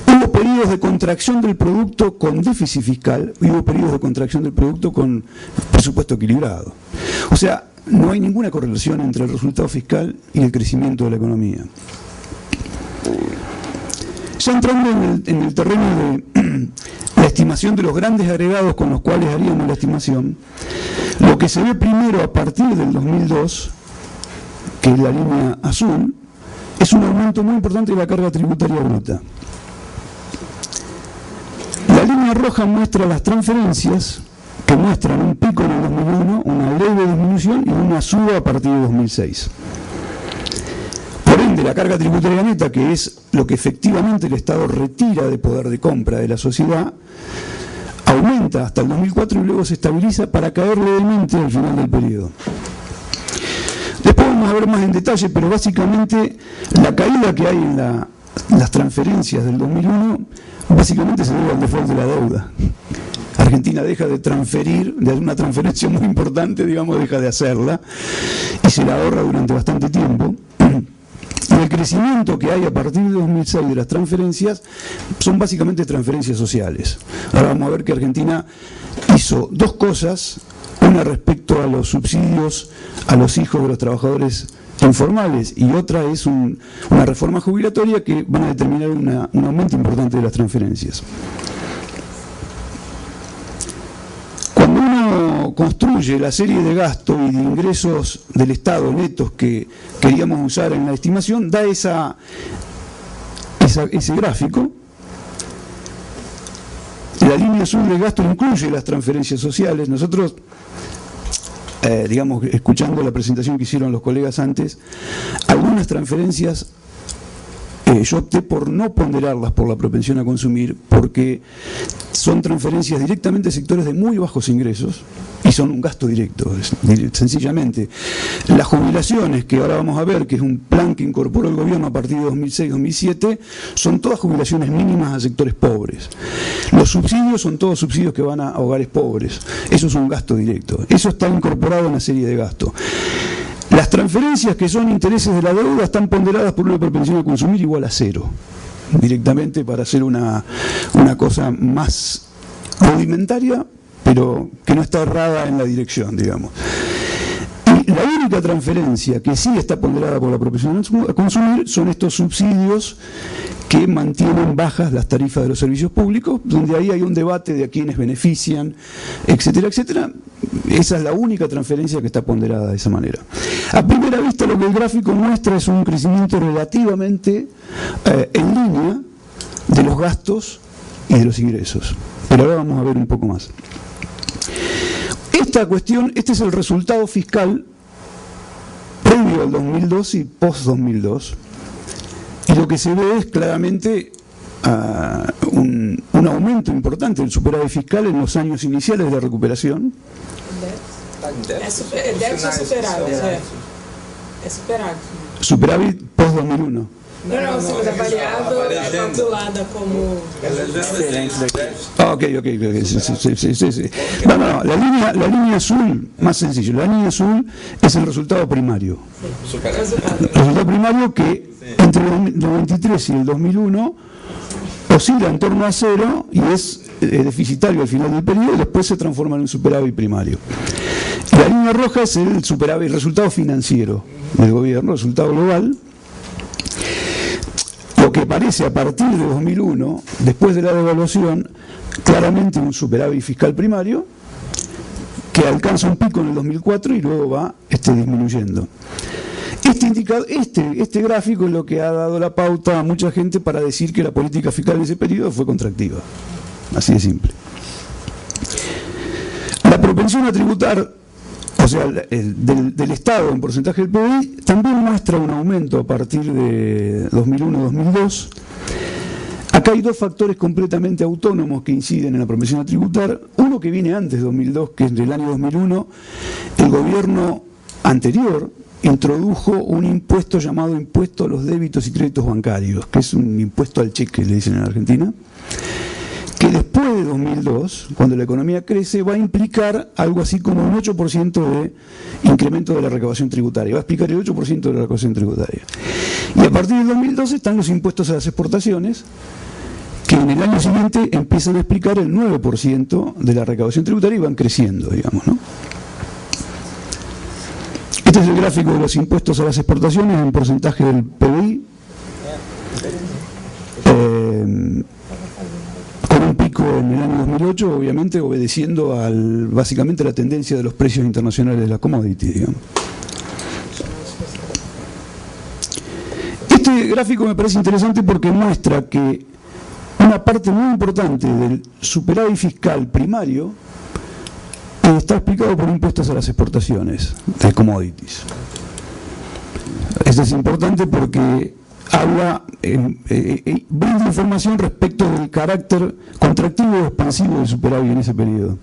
hubo periodos de contracción del producto con déficit fiscal, y hubo periodos de contracción del producto con presupuesto equilibrado. O sea, no hay ninguna correlación entre el resultado fiscal y el crecimiento de la economía. Ya entrando en el terreno de la estimación de los grandes agregados con los cuales haríamos la estimación, lo que se ve primero a partir del 2002, que es la línea azul, es un aumento muy importante de la carga tributaria bruta. La línea roja muestra las transferencias, que muestran un pico en el 2001, una leve disminución y una suba a partir de 2006. Por ende, la carga tributaria neta, que es lo que efectivamente el Estado retira de poder de compra de la sociedad, aumenta hasta el 2004 y luego se estabiliza para caer levemente al final del periodo. Después vamos a ver más en detalle, pero básicamente la caída que hay en las transferencias del 2001 básicamente se debe al default de la deuda. Argentina deja de transferir, de una transferencia muy importante, digamos, deja de hacerla y se la ahorra durante bastante tiempo. Y el crecimiento que hay a partir de 2006 de las transferencias son básicamente transferencias sociales. Ahora vamos a ver que Argentina hizo dos cosas. una respecto a los subsidios a los hijos de los trabajadores informales y otra es una reforma jubilatoria que van a determinar un aumento importante de las transferencias. Cuando uno construye la serie de gastos y de ingresos del Estado netos que queríamos usar en la estimación, da ese gráfico. La línea azul de gasto incluye las transferencias sociales. Nosotros, digamos, escuchando la presentación que hicieron los colegas antes, algunas transferencias yo opté por no ponderarlas por la propensión a consumir, porque son transferencias directamente a sectores de muy bajos ingresos y son un gasto directo, sencillamente. Las jubilaciones, que ahora vamos a ver, que es un plan que incorporó el gobierno a partir de 2006-2007, son todas jubilaciones mínimas a sectores pobres. Los subsidios son todos subsidios que van a hogares pobres. Eso es un gasto directo. Eso está incorporado en la serie de gastos. Las transferencias que son intereses de la deuda están ponderadas por una propensión a consumir igual a 0, directamente para hacer una cosa más rudimentaria, pero que no está errada en la dirección, digamos. Y la única transferencia que sí está ponderada por la propensión a consumir son estos subsidios que mantienen bajas las tarifas de los servicios públicos, donde ahí hay un debate de a quiénes benefician, etcétera, etcétera. Esa es la única transferencia que está ponderada de esa manera. A primera vista, lo que el gráfico muestra es un crecimiento relativamente en línea de los gastos y de los ingresos. Pero ahora vamos a ver un poco más. Esta cuestión, este es el resultado fiscal previo al 2002 y post-2002. Y lo que se ve es claramente un aumento importante del superávit fiscal en los años iniciales de la recuperación. Deve ser superávit, é superávit. Superávit post-2001. Não, mas a variável é calculada como diferente daqui. Ok. Sí. No, la línea azul, más sencillo, la línea azul es el resultado primario. El resultado primario que entre el 93 y el 2001 oscila en torno a 0 y es deficitario al final del periodo y después se transforma en un superávit primario. La línea roja es el superávit, el resultado financiero del gobierno, el resultado global. Lo que parece a partir de 2001, después de la devaluación, claramente un superávit fiscal primario que alcanza un pico en el 2004 y luego va disminuyendo. Este gráfico es lo que ha dado la pauta a mucha gente para decir que la política fiscal en ese periodo fue contractiva. Así de simple. La propensión a tributar, o sea, del Estado en porcentaje del PBI, también muestra un aumento a partir de 2001-2002. Acá hay dos factores completamente autónomos que inciden en la propensión a tributar. Uno que viene antes de 2002, que es del año 2001, el gobierno anterior introdujo un impuesto llamado impuesto a los débitos y créditos bancarios, que es un impuesto al cheque, le dicen en Argentina, que después de 2002, cuando la economía crece, va a implicar algo así como un 8% de incremento de la recaudación tributaria, va a explicar el 8% de la recaudación tributaria. Y a partir del 2012 están los impuestos a las exportaciones, que en el año siguiente empiezan a explicar el 9% de la recaudación tributaria y van creciendo, digamos, ¿no? Este es el gráfico de los impuestos a las exportaciones en porcentaje del PBI, con un pico en el año 2008, obviamente obedeciendo básicamente la tendencia de los precios internacionales de la commodity, digamos. Este gráfico me parece interesante porque muestra que una parte muy importante del superávit fiscal primario está explicado por impuestos a las exportaciones de commodities. Esto es importante porque habla, brinda información respecto del carácter contractivo o expansivo del superávit en ese periodo.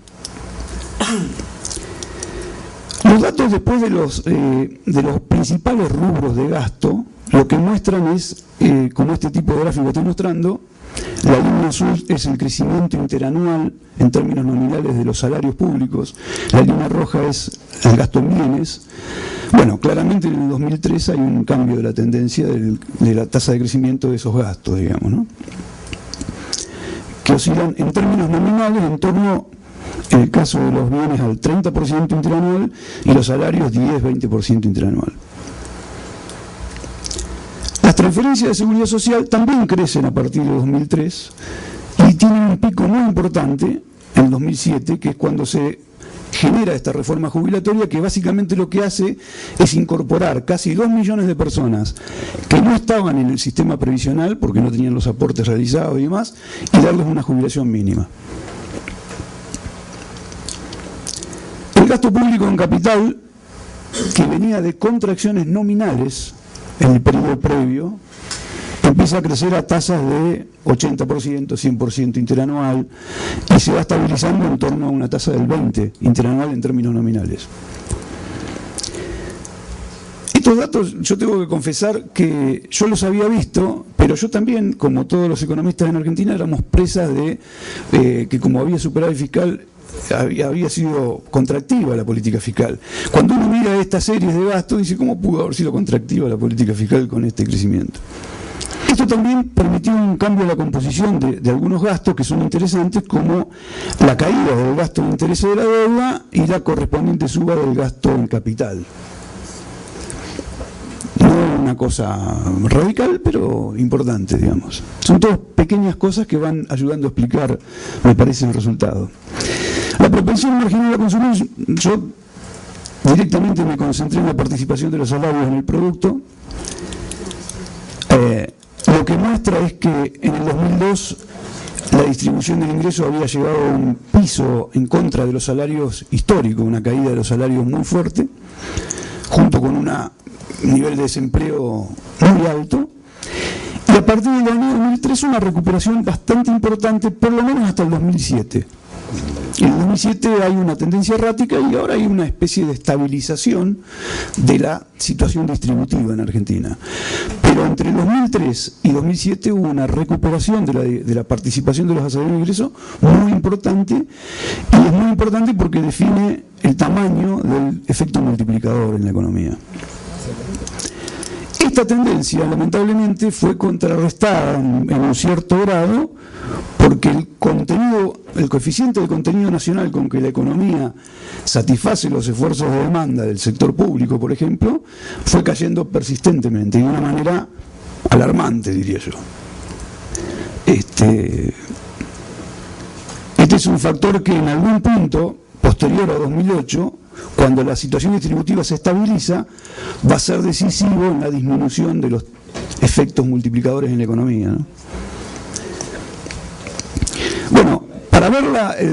Los datos después de los principales rubros de gasto, lo que muestran es, como este tipo de gráfico estoy mostrando, la línea azul es el crecimiento interanual en términos nominales de los salarios públicos, la línea roja es el gasto en bienes. Bueno, claramente en el 2003 hay un cambio de la tendencia de la tasa de crecimiento de esos gastos, digamos, ¿no? Que oscilan en términos nominales en torno en el caso de los bienes al 30% interanual y los salarios 10-20% interanual. Las transferencias de seguridad social también crecen a partir de 2003 y tienen un pico muy importante en el 2007, que es cuando se genera esta reforma jubilatoria, que básicamente lo que hace es incorporar casi 2 millones de personas que no estaban en el sistema previsional porque no tenían los aportes realizados y demás, y darles una jubilación mínima. El gasto público en capital, que venía de contracciones nominales en el periodo previo, empieza a crecer a tasas de 80%, 100% interanual, y se va estabilizando en torno a una tasa del 20% interanual en términos nominales. Estos datos, yo tengo que confesar que yo los había visto, pero yo también, como todos los economistas en Argentina, éramos presas de que como había superávit fiscal, había sido contractiva la política fiscal. Cuando uno mira estas series de gastos, dice, ¿cómo pudo haber sido contractiva la política fiscal con este crecimiento? Esto también permitió un cambio en la composición de algunos gastos que son interesantes, como la caída del gasto en intereses de la deuda y la correspondiente suba del gasto en capital. No una cosa radical, pero importante, digamos. Son todas pequeñas cosas que van ayudando a explicar, me parece, el resultado. La propensión marginal a consumir, yo directamente me concentré en la participación de los salarios en el producto. Lo que muestra es que en el 2002 la distribución del ingreso había llegado a un piso en contra de los salarios históricos, una caída de los salarios muy fuerte, junto con un nivel de desempleo muy alto, y a partir del año 2003 una recuperación bastante importante, por lo menos hasta el 2007. En el 2007 hay una tendencia errática y ahora hay una especie de estabilización de la situación distributiva en Argentina. Pero entre el 2003 y 2007 hubo una recuperación de la participación de los asalariados de ingreso muy importante, y es muy importante porque define el tamaño del efecto multiplicador en la economía. Esta tendencia, lamentablemente, fue contrarrestada en un cierto grado porque el coeficiente de contenido nacional con que la economía satisface los esfuerzos de demanda del sector público, por ejemplo, fue cayendo persistentemente y de una manera alarmante, diría yo. Este es un factor que en algún punto, posterior a 2008, cuando la situación distributiva se estabiliza, va a ser decisivo en la disminución de los efectos multiplicadores en la economía, ¿no? Bueno, para ver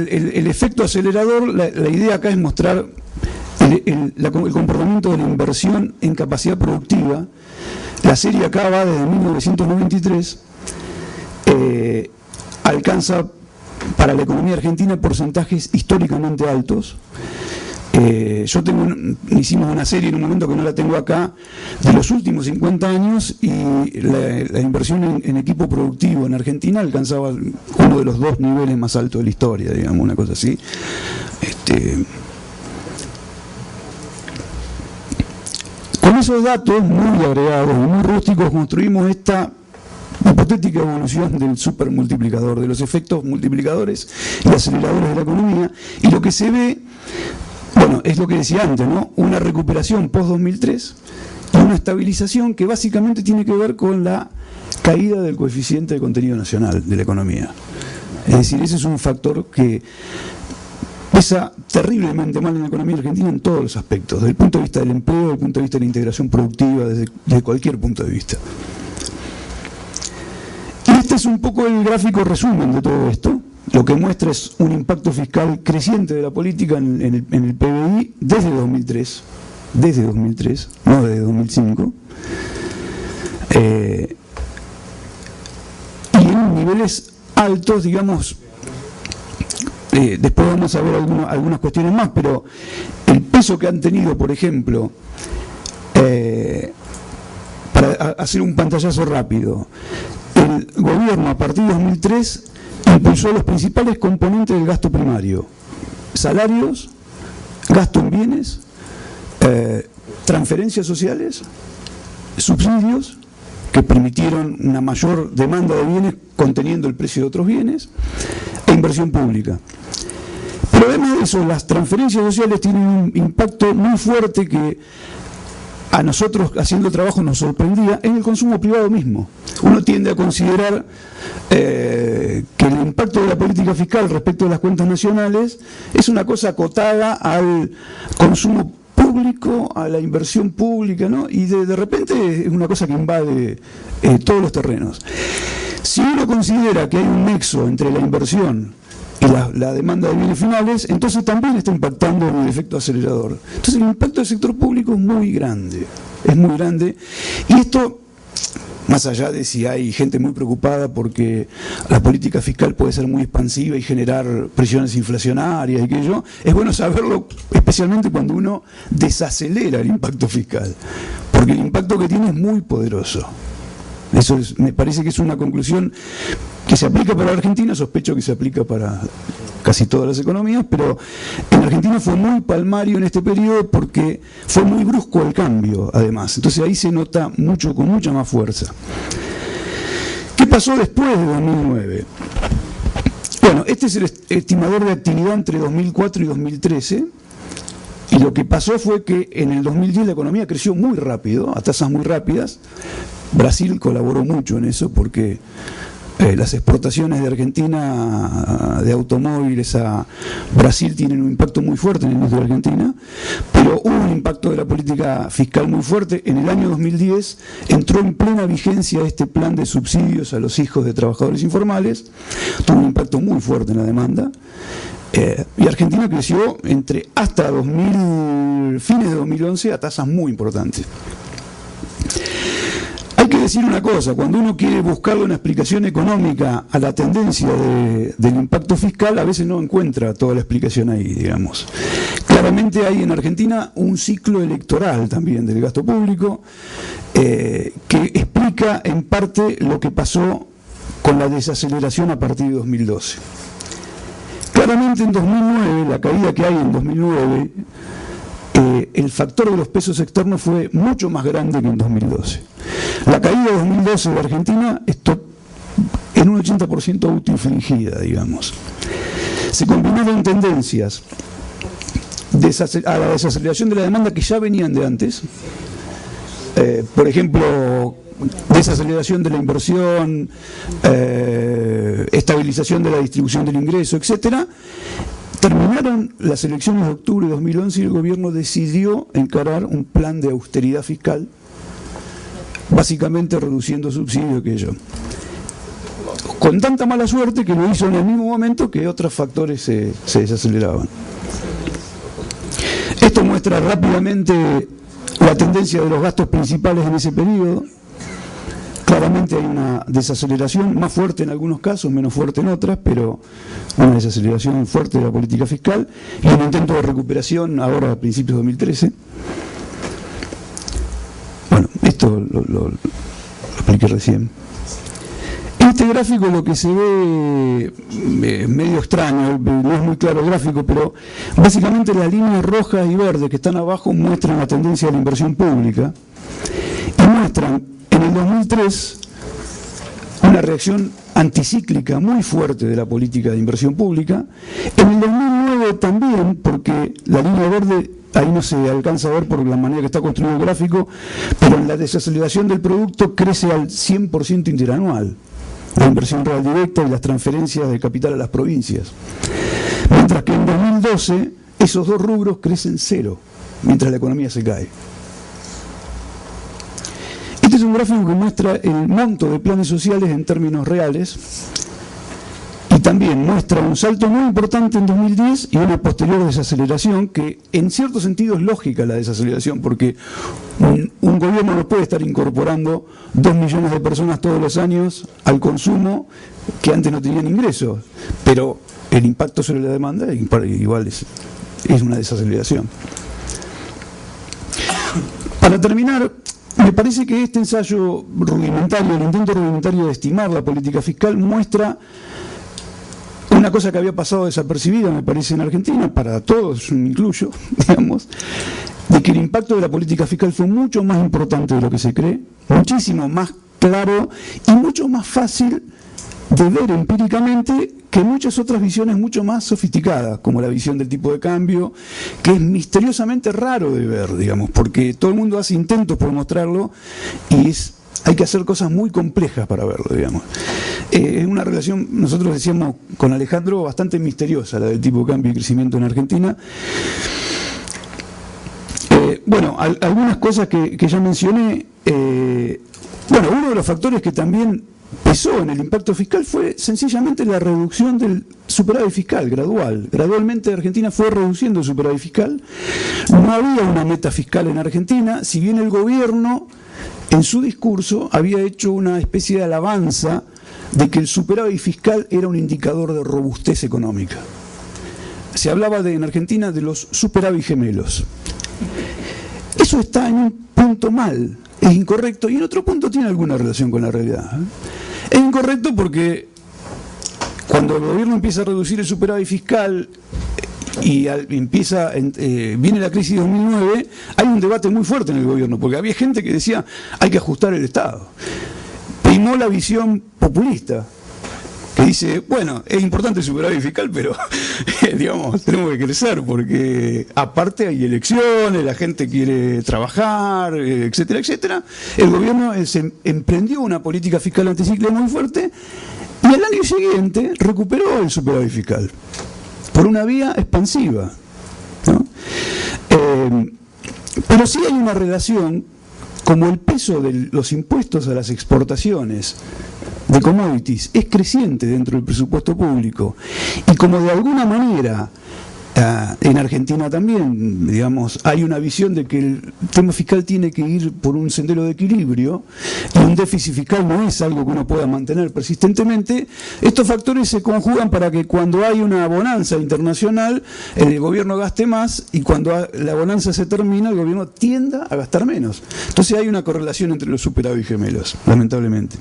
el efecto acelerador, la idea acá es mostrar el comportamiento de la inversión en capacidad productiva. La serie acá va desde 1993, alcanza para la economía argentina porcentajes históricamente altos. Hicimos una serie en un momento que no la tengo acá, de los últimos 50 años, y la inversión en equipo productivo en Argentina alcanzaba uno de los 2 niveles más altos de la historia, digamos, una cosa así. Con esos datos muy agregados y muy rústicos construimos esta hipotética evolución del supermultiplicador, de los efectos multiplicadores y aceleradores de la economía, y lo que se ve, bueno, es lo que decía antes, ¿no? Una recuperación post-2003 y una estabilización que básicamente tiene que ver con la caída del coeficiente de contenido nacional de la economía. Es decir, ese es un factor que pesa terriblemente mal en la economía argentina en todos los aspectos, desde el punto de vista del empleo, desde el punto de vista de la integración productiva, desde cualquier punto de vista. Y este es un poco el gráfico resumen de todo esto. Lo que muestra es un impacto fiscal creciente de la política en el PBI desde 2003, no desde 2005, y en niveles altos, digamos. Después vamos a ver algunas cuestiones más, pero el peso que han tenido, por ejemplo, para hacer un pantallazo rápido, el gobierno a partir de 2003 impulsó los principales componentes del gasto primario: salarios, gasto en bienes, transferencias sociales, subsidios que permitieron una mayor demanda de bienes conteniendo el precio de otros bienes, e inversión pública. Pero además de eso, las transferencias sociales tienen un impacto muy fuerte que a nosotros haciendo trabajo nos sorprendía en el consumo privado mismo. Uno tiende a considerar que el impacto de la política fiscal respecto de las cuentas nacionales es una cosa acotada al consumo público, a la inversión pública, ¿no? Y de repente es una cosa que invade todos los terrenos. Si uno considera que hay un nexo entre la inversión y la demanda de bienes finales, entonces también está impactando en el efecto acelerador. Entonces el impacto del sector público es muy grande, y esto, más allá de si hay gente muy preocupada porque la política fiscal puede ser muy expansiva y generar presiones inflacionarias y aquello, es bueno saberlo, especialmente cuando uno desacelera el impacto fiscal, porque el impacto que tiene es muy poderoso. Eso me parece que es una conclusión que se aplica para la Argentina, sospecho que se aplica para casi todas las economías, pero en Argentina fue muy palmario en este periodo porque fue muy brusco el cambio, además. Entonces ahí se nota mucho, con mucha más fuerza. ¿Qué pasó después de 2009? Bueno, este es el estimador de actividad entre 2004 y 2013. Y lo que pasó fue que en el 2010 la economía creció muy rápido, a tasas muy rápidas. Brasil colaboró mucho en eso porque las exportaciones de Argentina de automóviles a Brasil tienen un impacto muy fuerte en la industria argentina, pero hubo un impacto de la política fiscal muy fuerte. En el año 2010 entró en plena vigencia este plan de subsidios a los hijos de trabajadores informales, tuvo un impacto muy fuerte en la demanda. Y Argentina creció hasta fines de 2011 a tasas muy importantes. Hay que decir una cosa, cuando uno quiere buscarle una explicación económica a la tendencia del impacto fiscal, a veces no encuentra toda la explicación ahí, digamos. Claramente hay en Argentina un ciclo electoral también del gasto público que explica en parte lo que pasó con la desaceleración a partir de 2012. Claramente en 2009, la caída que hay en 2009, el factor de los pesos externos fue mucho más grande que en 2012. La caída de 2012 de Argentina está en un 80% autoinfligida, digamos. Se combinaron tendencias a la desaceleración de la demanda que ya venían de antes, por ejemplo, desaceleración de la inversión, estabilización de la distribución del ingreso, etcétera. Terminaron las elecciones de octubre de 2011 y el gobierno decidió encarar un plan de austeridad fiscal, básicamente reduciendo subsidios que ello. Con tanta mala suerte que lo hizo en el mismo momento que otros factores se desaceleraban. Esto muestra rápidamente la tendencia de los gastos principales en ese periodo. Claramente hay una desaceleración más fuerte en algunos casos, menos fuerte en otras, pero una desaceleración fuerte de la política fiscal y un intento de recuperación ahora a principios de 2013. Bueno, esto lo expliqué recién. En este gráfico lo que se ve medio extraño, no es muy claro el gráfico, pero básicamente las líneas rojas y verdes que están abajo muestran la tendencia de la inversión pública y muestran en el 2003 una reacción anticíclica muy fuerte de la política de inversión pública. En el 2009 también, porque la línea verde ahí no se alcanza a ver por la manera que está construido el gráfico, pero en la desaceleración del producto crece al 100% interanual, la inversión real directa y las transferencias de capital a las provincias. Mientras que en 2012 esos dos rubros crecen cero, mientras la economía se cae. Este es un gráfico que muestra el monto de planes sociales en términos reales y también muestra un salto muy importante en 2010 y una posterior desaceleración que en cierto sentido es lógica la desaceleración porque un gobierno no puede estar incorporando 2 millones de personas todos los años al consumo que antes no tenían ingresos, pero el impacto sobre la demanda igual es una desaceleración. Para terminar, me parece que este ensayo rudimentario, el intento rudimentario de estimar la política fiscal, muestra una cosa que había pasado desapercibida, me parece, en Argentina, para todos, me incluyo, digamos, de que el impacto de la política fiscal fue mucho más importante de lo que se cree, muchísimo más claro y mucho más fácil de ver empíricamente que muchas otras visiones mucho más sofisticadas, como la visión del tipo de cambio, que es misteriosamente raro de ver, digamos, porque todo el mundo hace intentos por mostrarlo y hay que hacer cosas muy complejas para verlo, digamos. Es una relación, nosotros decíamos con Alejandro, bastante misteriosa, la del tipo de cambio y crecimiento en Argentina. Bueno, algunas cosas que ya mencioné. Bueno, uno de los factores que también pesó en el impacto fiscal fue sencillamente la reducción del superávit fiscal gradual. Gradualmente Argentina fue reduciendo el superávit fiscal. No había una meta fiscal en Argentina, si bien el gobierno en su discurso había hecho una especie de alabanza de que el superávit fiscal era un indicador de robustez económica. Se hablaba en Argentina de los superávit gemelos. Eso está en un punto mal, es incorrecto, y en otro punto tiene alguna relación con la realidad. Es incorrecto porque cuando el gobierno empieza a reducir el superávit fiscal y viene la crisis de 2009, hay un debate muy fuerte en el gobierno, porque había gente que decía hay que ajustar el Estado. Primó la visión populista, que dice, bueno, es importante el superávit fiscal, pero digamos, tenemos que crecer, porque aparte hay elecciones, la gente quiere trabajar, etcétera, etcétera. El gobierno emprendió una política fiscal anticíclica muy fuerte y al año siguiente recuperó el superávit fiscal por una vía expansiva, ¿no? Pero sí hay una relación, como el peso de los impuestos a las exportaciones de commodities es creciente dentro del presupuesto público, y como de alguna manera en Argentina también, digamos, hay una visión de que el tema fiscal tiene que ir por un sendero de equilibrio, y un déficit fiscal no es algo que uno pueda mantener persistentemente. Estos factores se conjugan para que cuando hay una bonanza internacional, el gobierno gaste más, y cuando la bonanza se termina, el gobierno tienda a gastar menos. Entonces hay una correlación entre los superávit gemelos, lamentablemente.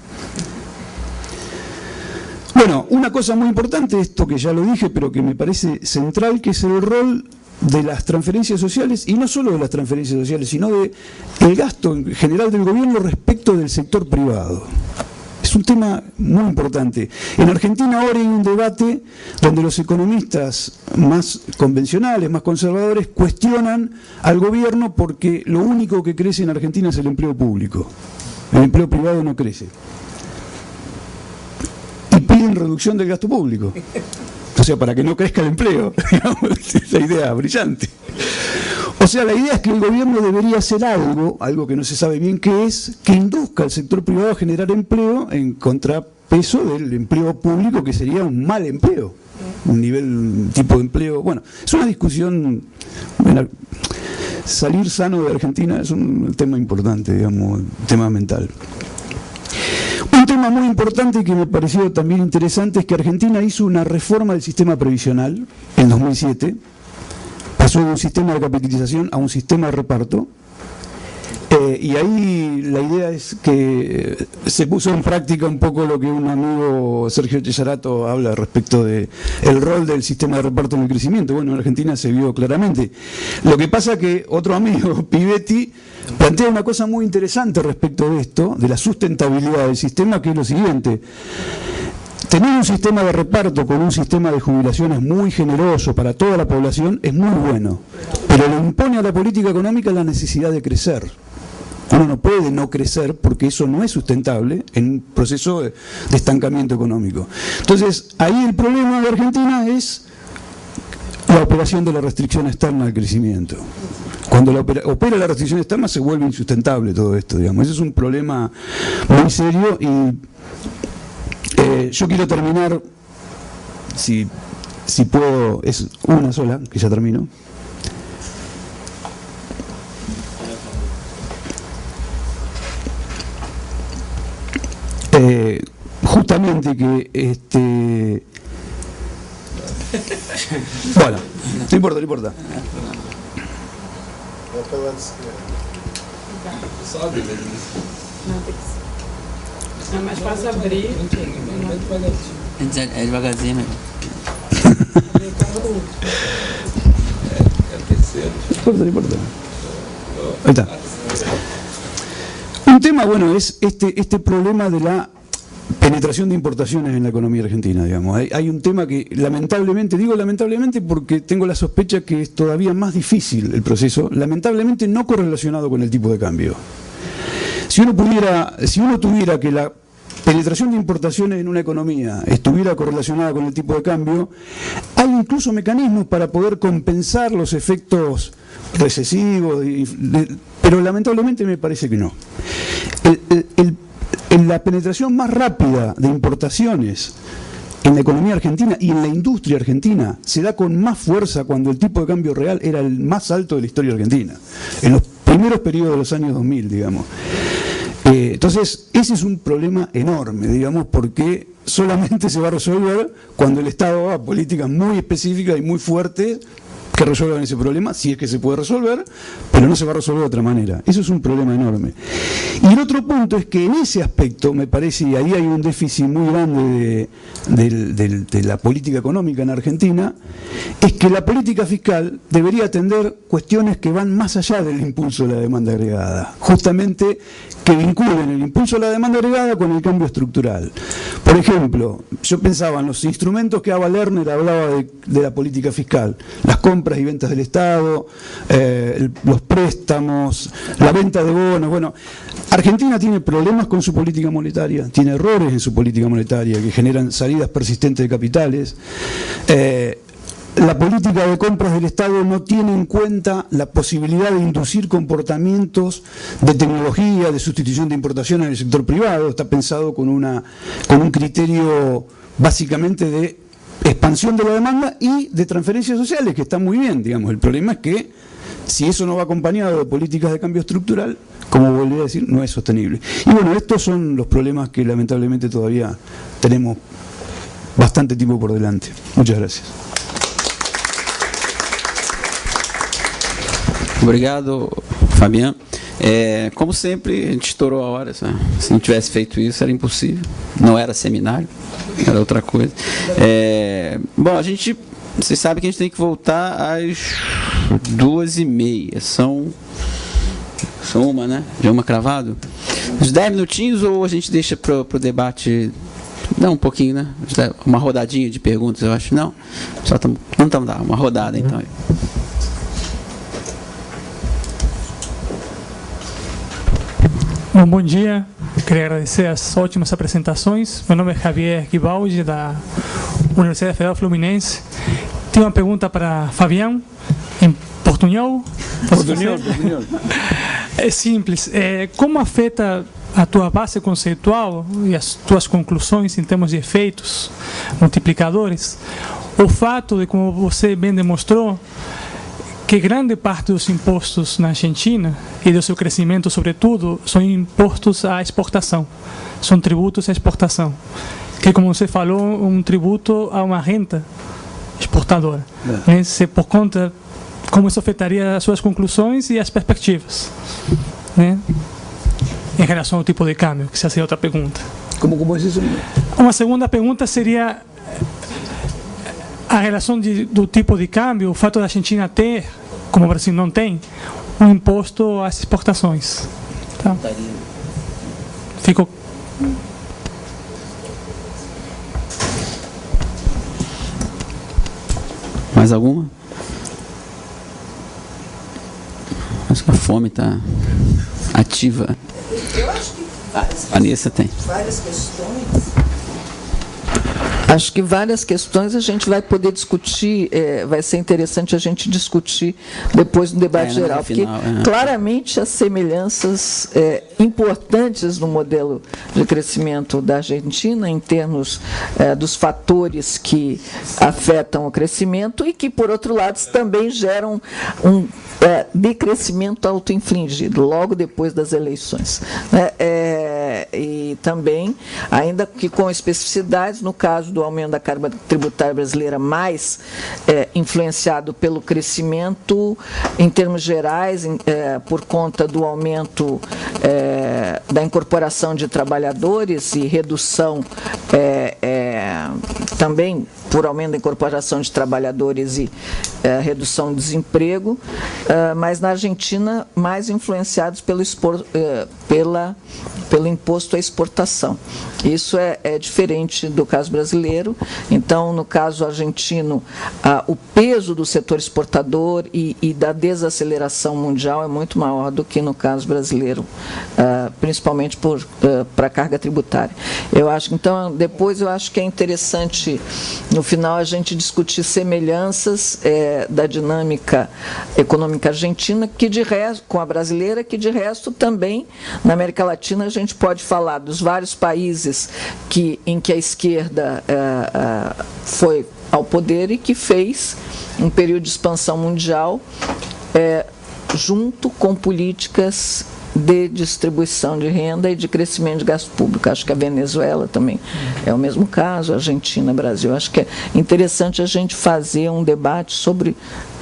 Bueno, una cosa muy importante, esto que ya lo dije, pero que me parece central, que es el rol de las transferencias sociales, y no solo de las transferencias sociales, sino de el gasto en general del gobierno respecto del sector privado. Es un tema muy importante. En Argentina ahora hay un debate donde los economistas más convencionales, más conservadores, cuestionan al gobierno porque lo único que crece en Argentina es el empleo público. El empleo privado no crece. Y piden reducción del gasto público, o sea, para que no crezca el empleo, digamos, es la idea brillante. O sea, la idea es que el gobierno debería hacer algo que no se sabe bien qué es, que induzca al sector privado a generar empleo en contrapeso del empleo público, que sería un mal empleo, un tipo de empleo. Bueno, es una discusión. Salir sano de Argentina es un tema importante, digamos, un tema mental. Un tema muy importante y que me pareció también interesante es que Argentina hizo una reforma del sistema previsional en 2007, pasó de un sistema de capitalización a un sistema de reparto, y ahí la idea es que se puso en práctica un poco lo que un amigo, Sergio Chesarato, habla respecto de el rol del sistema de reparto en el crecimiento. Bueno, en Argentina se vio claramente. Lo que pasa que otro amigo, Pivetti, plantea una cosa muy interesante respecto de esto, de la sustentabilidad del sistema, que es lo siguiente. Tener un sistema de reparto con un sistema de jubilaciones muy generoso para toda la población es muy bueno, pero le impone a la política económica la necesidad de crecer. Uno no puede no crecer porque eso no es sustentable en un proceso de estancamiento económico. Entonces, ahí el problema de Argentina es la operación de la restricción externa al crecimiento. Cuando opera la restricción externa se vuelve insustentable todo esto, digamos. Ese es un problema muy serio y yo quiero terminar, si puedo, es una sola, que ya termino. Justamente que bueno, no importa. É mais fácil abrir. É devagarzinho mesmo. No importa. Ahí está. Un tema, bueno, es este problema de la penetración de importaciones en la economía argentina, digamos. Hay un tema que lamentablemente, digo lamentablemente porque tengo la sospecha que es todavía más difícil el proceso, lamentablemente no correlacionado con el tipo de cambio. Si uno tuviera que la penetración de importaciones en una economía estuviera correlacionada con el tipo de cambio, hay incluso mecanismos para poder compensar los efectos recesivos, pero lamentablemente me parece que no. La penetración más rápida de importaciones en la economía argentina y en la industria argentina se da con más fuerza cuando el tipo de cambio real era el más alto de la historia argentina, en los primeros periodos de los años 2000, digamos. Entonces, ese es un problema enorme, digamos, porque solamente se va a resolver cuando el Estado haga políticas muy específicas y muy fuertes que resuelvan ese problema, si es que se puede resolver, pero no se va a resolver de otra manera. Eso es un problema enorme. Y el otro punto es que en ese aspecto, me parece, y ahí hay un déficit muy grande de la política económica en Argentina, es que la política fiscal debería atender cuestiones que van más allá del impulso de la demanda agregada, justamente que vinculen el impulso de la demanda agregada con el cambio estructural. Por ejemplo, yo pensaba en los instrumentos que Ava Lerner hablaba de la política fiscal, las compras y ventas del Estado, los préstamos, la venta de bonos. Bueno, Argentina tiene problemas con su política monetaria, tiene errores en su política monetaria que generan salidas persistentes de capitales. La política de compras del Estado no tiene en cuenta la posibilidad de inducir comportamientos de tecnología, de sustitución de importación en el sector privado. Está pensado con un criterio básicamente de expansión de la demanda y de transferencias sociales, que está muy bien, digamos. El problema es que si eso no va acompañado de políticas de cambio estructural, como volví a decir, no es sostenible. Y bueno, estos son los problemas que lamentablemente todavía tenemos bastante tiempo por delante. Muchas gracias. Obrigado, Fabiano. Como sempre, a gente estourou a hora. Sabe? Se não tivesse feito isso, era impossível. Não era seminário, era outra coisa. Bom, vocês sabem que a gente tem que voltar às 2h30. São uma, né? Já uma cravado. Uns 10 minutinhos ou a gente deixa para o debate? Não, um pouquinho, né? Uma rodadinha de perguntas, eu acho. Não, não estamos dando uma rodada, então. Bom dia, queria agradecer as ótimas apresentações. Meu nome é Javier Guibaldi, da Universidade Federal Fluminense. Tenho uma pergunta para Fabiano, em portunhol. Portunhol. É simples. Como afeta a tua base conceitual e as tuas conclusões em termos de efeitos multiplicadores o fato de, como você bem demonstrou, que grande parte dos impostos na Argentina e do seu crescimento, sobretudo, são impostos à exportação, são tributos à exportação, que, como você falou, um tributo a uma renda exportadora. Se por conta, como isso afetaria as suas conclusões e as perspectivas, né? Em relação ao tipo de câmbio, que se hace outra pergunta. Como é isso? Uma segunda pergunta seria a relação do tipo de câmbio, o fato da Argentina ter, como o Brasil não tem, um imposto às exportações. Tá? Fico... Mais alguma? Acho que a fome está ativa. Eu acho que Vanessa tem. Várias questões. Acho que várias questões a gente vai poder discutir, vai ser interessante a gente discutir depois no debate geral, porque claramente as semelhanças importantes no modelo de crescimento da Argentina, em termos dos fatores que afetam o crescimento e que, por outro lado, também geram um decrescimento autoinfligido, logo depois das eleições. E também, ainda que com especificidades, no caso do aumento da carga tributária brasileira mais influenciado pelo crescimento, em termos gerais, por conta do aumento da incorporação de trabalhadores e redução também por aumento da incorporação de trabalhadores redução do desemprego, mas na Argentina mais influenciados pelo imposto à exportação. Isso é diferente do caso brasileiro. Então, no caso argentino, o peso do setor exportador e da desaceleração mundial é muito maior do que no caso brasileiro, principalmente para a carga tributária. Eu acho, então, depois eu acho que é interessante, no final, a gente discutir semelhanças da dinâmica econômica argentina com a brasileira, que de resto também, na América Latina, a gente pode falar dos vários países em que a esquerda foi ao poder e que fez um período de expansão mundial junto com políticas de distribuição de renda e de crescimento de gasto público. Acho que a Venezuela também é o mesmo caso, a Argentina, Brasil. Acho que é interessante a gente fazer um debate sobre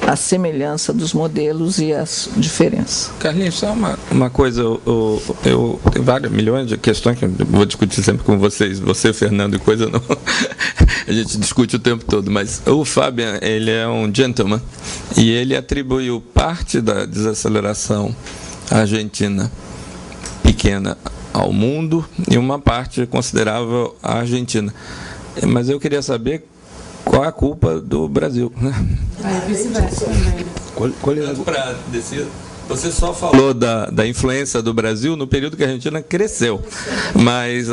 a semelhança dos modelos e as diferenças. Carlinhos, só uma coisa, eu tenho vários milhões de questões que eu vou discutir sempre com vocês, você, Fernando, e coisa não. A gente discute o tempo todo, mas o Fabian, ele é um gentleman e ele atribuiu parte da desaceleração argentina pequena ao mundo e uma parte considerável à Argentina. Mas eu queria saber qual é a culpa do Brasil, né? Vice-versa também. Qual é a culpa? Você só falou da influência do Brasil no período que a Argentina cresceu, mas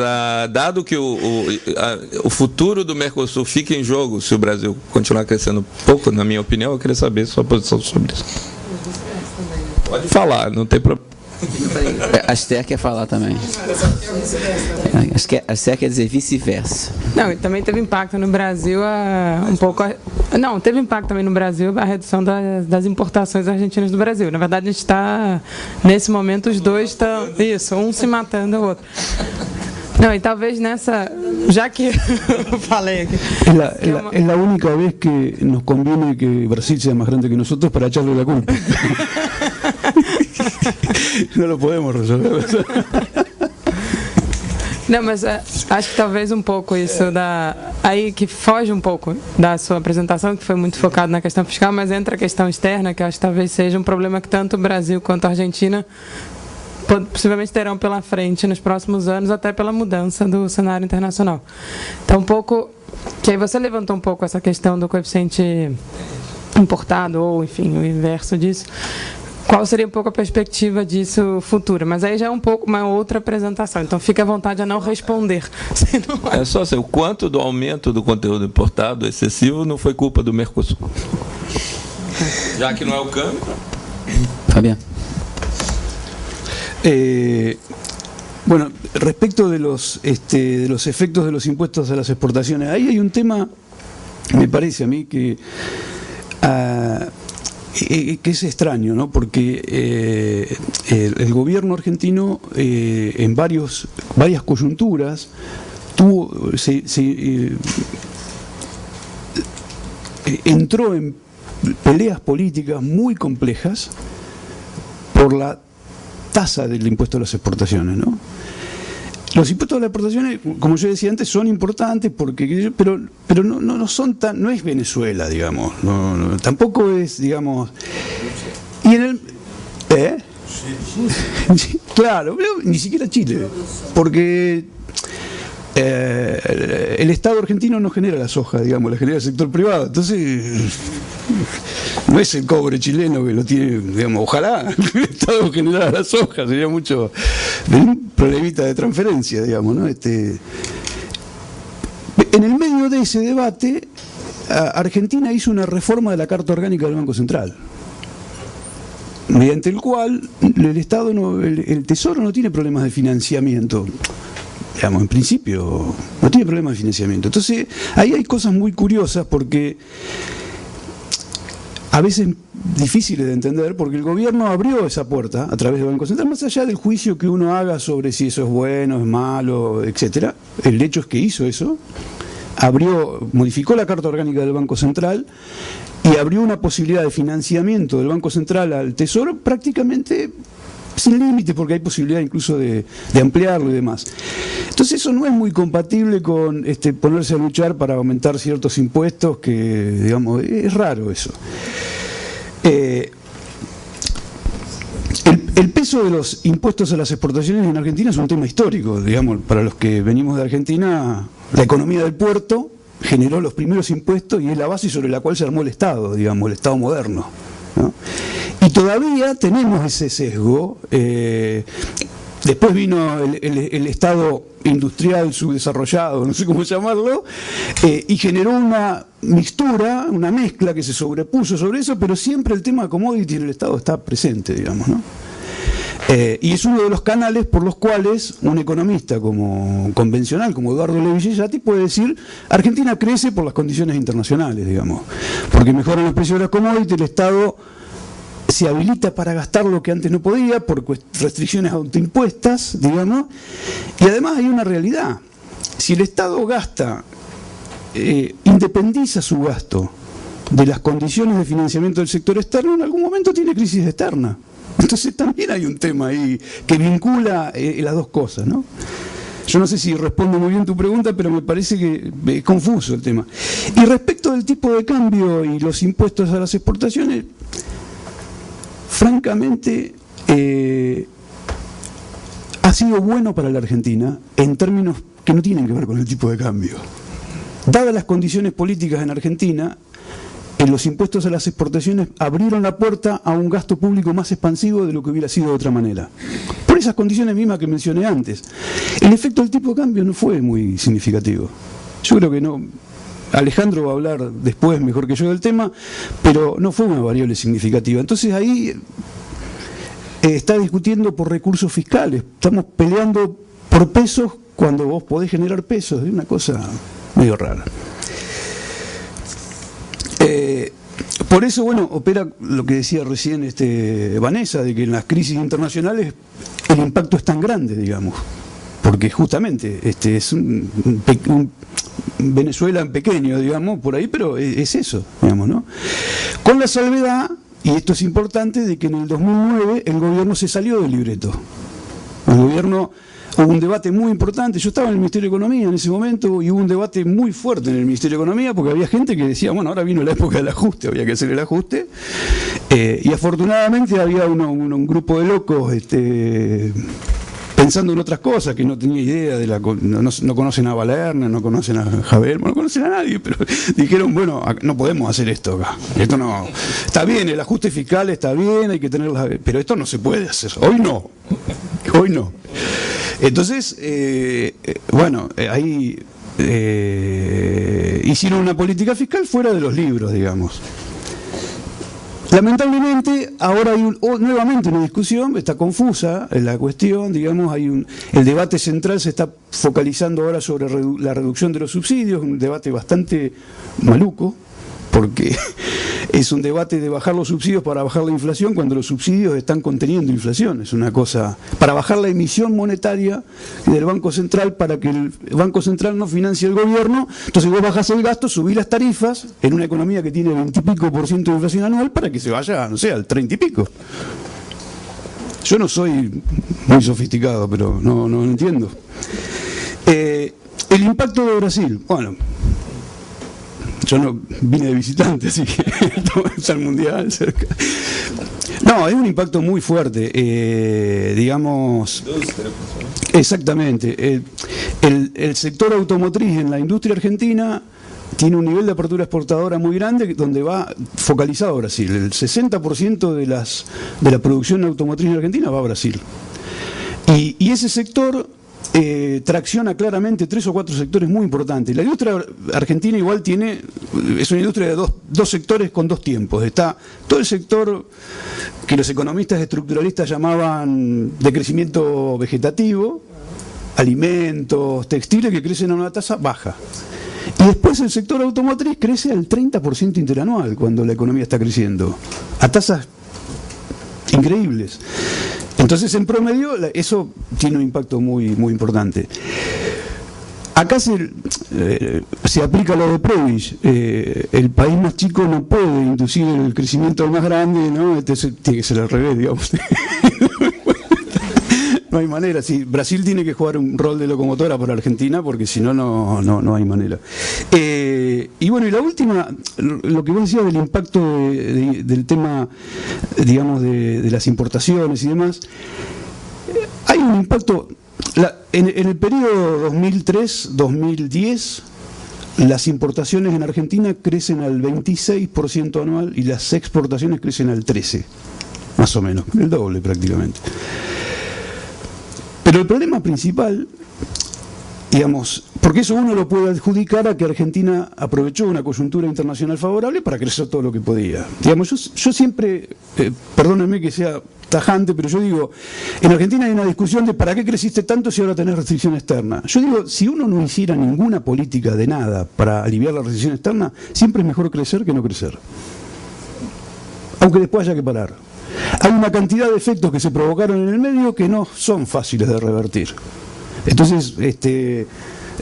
dado que o futuro do Mercosul fica em jogo se o Brasil continuar crescendo pouco, na minha opinião, eu queria saber sua posição sobre isso. Pode falar, não tem problema. A Esther quer falar também. A Esther quer dizer vice-versa. Não, também teve impacto no Brasil um pouco. Não, teve impacto também no Brasil a redução das importações argentinas do Brasil. Na verdade, a gente está, nesse momento, os dois estão. Isso, um se matando ao outro. Não, e talvez nessa, já que eu falei aqui. Es la única vez que nos conviene que Brasil sea más grande que nosotros para echarle la culpa. No lo podemos resolver. Não, mas acho que talvez um pouco isso aí que foge um pouco da sua apresentação, que foi muito focado na questão fiscal, mas entra a questão externa, que eu acho que talvez seja um problema que tanto o Brasil quanto a Argentina possivelmente terão pela frente nos próximos anos, até pela mudança do cenário internacional. Então, um pouco, que aí você levantou um pouco essa questão do coeficiente importado, ou enfim, o inverso disso. Qual seria um pouco a perspectiva disso futura? Mas aí já é um pouco uma outra apresentação, então fique à vontade a não responder. É só assim, o quanto do aumento do conteúdo importado excessivo não foi culpa do Mercosul? Já que não é o câmbio. Fabián. Bueno, respecto de los efectos de los impuestos a las exportaciones, ahí hay un tema, me parece a mí, que es extraño, ¿no? Porque el gobierno argentino en varias coyunturas entró en peleas políticas muy complejas por la tasa del impuesto a las exportaciones, ¿no? Los impuestos a las exportaciones, como yo decía antes, son importantes porque, pero no son tan, no es Venezuela, digamos, tampoco es, digamos, y en el, claro, ni siquiera Chile, porque el Estado argentino no genera la soja, digamos, la genera el sector privado, entonces no es el cobre chileno que lo tiene, digamos, ojalá el Estado generara la soja, sería mucho un problemita de transferencia, digamos, ¿no? En el medio de ese debate, Argentina hizo una reforma de la Carta Orgánica del Banco Central, mediante el cual el Estado, el Tesoro no tiene problemas de financiamiento. Digamos, en principio no tiene problemas de financiamiento. Entonces, ahí hay cosas muy curiosas porque a veces difíciles de entender, porque el gobierno abrió esa puerta a través del Banco Central, más allá del juicio que uno haga sobre si eso es bueno, es malo, etcétera. El hecho es que hizo eso, modificó la Carta Orgánica del Banco Central y abrió una posibilidad de financiamiento del Banco Central al Tesoro prácticamente sin límites, porque hay posibilidad incluso de ampliarlo y demás. Entonces eso no es muy compatible con ponerse a luchar para aumentar ciertos impuestos, que digamos, es raro eso. El peso de los impuestos a las exportaciones en Argentina es un tema histórico, digamos, para los que venimos de Argentina. La economía del puerto generó los primeros impuestos y es la base sobre la cual se armó el Estado, digamos, el Estado moderno, ¿no? Y todavía tenemos ese sesgo. Después vino el Estado industrial subdesarrollado, no sé cómo llamarlo, y generó una mixtura, una mezcla que se sobrepuso sobre eso, pero siempre el tema de commodity en el Estado está presente, digamos, ¿no? Y es uno de los canales por los cuales un economista convencional como Eduardo Levi-Cellati puede decir: Argentina crece por las condiciones internacionales, digamos, porque mejoran los precios de las commodities, el Estado se habilita para gastar lo que antes no podía por restricciones autoimpuestas, digamos, y además hay una realidad: si el Estado gasta, independiza su gasto de las condiciones de financiamiento del sector externo, en algún momento tiene crisis externa. Entonces también hay un tema ahí que vincula las dos cosas, ¿no? Yo no sé si respondo muy bien tu pregunta, pero me parece que es confuso el tema. Y respecto del tipo de cambio y los impuestos a las exportaciones, francamente, ha sido bueno para la Argentina en términos que no tienen que ver con el tipo de cambio. Dadas las condiciones políticas en Argentina, los impuestos a las exportaciones abrieron la puerta a un gasto público más expansivo de lo que hubiera sido de otra manera. Por esas condiciones mismas que mencioné antes. El efecto del tipo de cambio no fue muy significativo. Yo creo que no. Alejandro va a hablar después mejor que yo del tema, pero no fue una variable significativa. Entonces ahí está discutiendo por recursos fiscales. Estamos peleando por pesos cuando vos podés generar pesos. Es una cosa medio rara. Por eso, bueno, opera lo que decía recién Vanessa, de que en las crisis internacionales el impacto es tan grande, digamos, porque justamente es un Venezuela en pequeño, digamos, por ahí, pero es eso, digamos, ¿no? Con la salvedad, y esto es importante, de que en el 2009 el gobierno se salió del libreto. El gobierno... Hubo un debate muy importante. Yo estaba en el Ministerio de Economía en ese momento y hubo un debate muy fuerte en el Ministerio de Economía porque había gente que decía, bueno, ahora vino la época del ajuste, había que hacer el ajuste. Y afortunadamente había un grupo de locos pensando en otras cosas, que no tenía idea de no conocen a Balerna, no conocen a Javier, no conocen a nadie, pero dijeron, bueno, no podemos hacer esto acá. Esto no. Está bien, el ajuste fiscal está bien, hay que tenerlo, pero esto no se puede hacer. Hoy no. Hoy no. Entonces, bueno, ahí hicieron una política fiscal fuera de los libros, digamos. Lamentablemente, ahora hay nuevamente una discusión, está confusa la cuestión, digamos, el debate central se está focalizando ahora sobre la reducción de los subsidios, un debate bastante maluco, porque es un debate de bajar los subsidios para bajar la inflación cuando los subsidios están conteniendo inflación. Es una cosa para bajar la emisión monetaria del Banco Central para que el Banco Central no financie el gobierno. Entonces vos bajás el gasto, subís las tarifas en una economía que tiene 20 y pico % de inflación anual para que se vaya, no sé, al 30 y pico. Yo no soy muy sofisticado, pero no entiendo. El impacto de Brasil, bueno... Yo no vine de visitante, así que está el mundial cerca. No, es un impacto muy fuerte, digamos. Exactamente. El sector automotriz en la industria argentina tiene un nivel de apertura exportadora muy grande donde va focalizado a Brasil. El 60% de la producción automotriz en Argentina va a Brasil. Y ese sector... tracciona claramente 3 o 4 sectores muy importantes. La industria argentina igual es una industria de dos sectores con dos tiempos. Está todo el sector que los economistas estructuralistas llamaban de crecimiento vegetativo, alimentos, textiles, que crecen a una tasa baja. Y después el sector automotriz crece al 30% interanual cuando la economía está creciendo, a tasas increíbles. Entonces, en promedio, eso tiene un impacto muy, muy importante. Acá se aplica lo de Prebisch. El país más chico no puede inducir el crecimiento del más grande, ¿no? Tiene que ser al revés, digamos. No hay manera. Sí, Brasil tiene que jugar un rol de locomotora por Argentina, porque si no, no hay manera. Y bueno, y la última, lo que vos decías del impacto del tema, digamos, de las importaciones y demás, hay un impacto. En el periodo 2003-2010, las importaciones en Argentina crecen al 26% anual y las exportaciones crecen al 13%, más o menos, el doble prácticamente. Pero el problema principal, digamos, porque eso uno lo puede adjudicar a que Argentina aprovechó una coyuntura internacional favorable para crecer todo lo que podía. Digamos, yo siempre, perdónenme que sea tajante, pero yo digo, en Argentina hay una discusión de ¿para qué creciste tanto si ahora tenés restricción externa? Yo digo, si uno no hiciera ninguna política de nada para aliviar la restricción externa, siempre es mejor crecer que no crecer. Aunque después haya que parar. Hay una cantidad de efectos que se provocaron en el medio que no son fáciles de revertir. Entonces,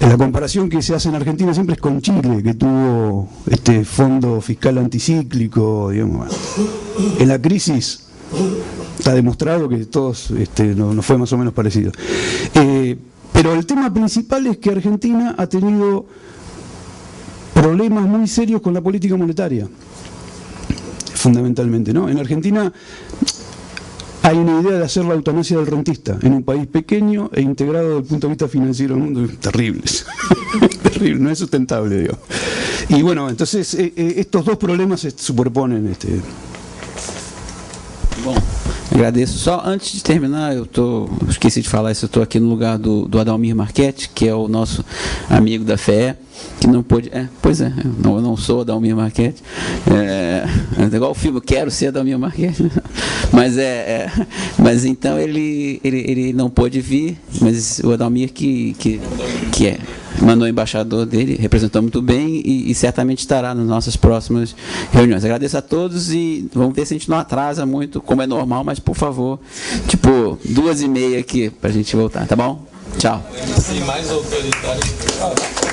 la comparación que se hace en Argentina siempre es con Chile, que tuvo este fondo fiscal anticíclico, digamos. En la crisis está demostrado que todos nos fue más o menos parecido. Pero el tema principal es que Argentina ha tenido problemas muy serios con la política monetaria, fundamentalmente, ¿no? En Argentina hay una idea de hacer la eutanasia del rentista en un país pequeño e integrado desde el punto de vista financiero del mundo. Terribles. Terrible, no es sustentable, digo. Y bueno, entonces estos dos problemas se superponen. Bom, agradeço. Só antes de terminar, eu esqueci de falar isso, eu estou aqui no lugar do Adalmir Marchetti, que é o nosso amigo da FEE, que não pôde... pois é, eu não sou Adalmir Marchetti. É igual o filme, quero ser Adalmir Marchetti. Mas então ele não pôde vir, mas o Adalmir que mandou o embaixador dele, representou muito bem e certamente estará nas nossas próximas reuniões. Agradeço a todos e vamos ver se a gente não atrasa muito, como é normal, mas por favor, tipo 2h30 aqui para a gente voltar, tá bom? Tchau. Mais autoritário.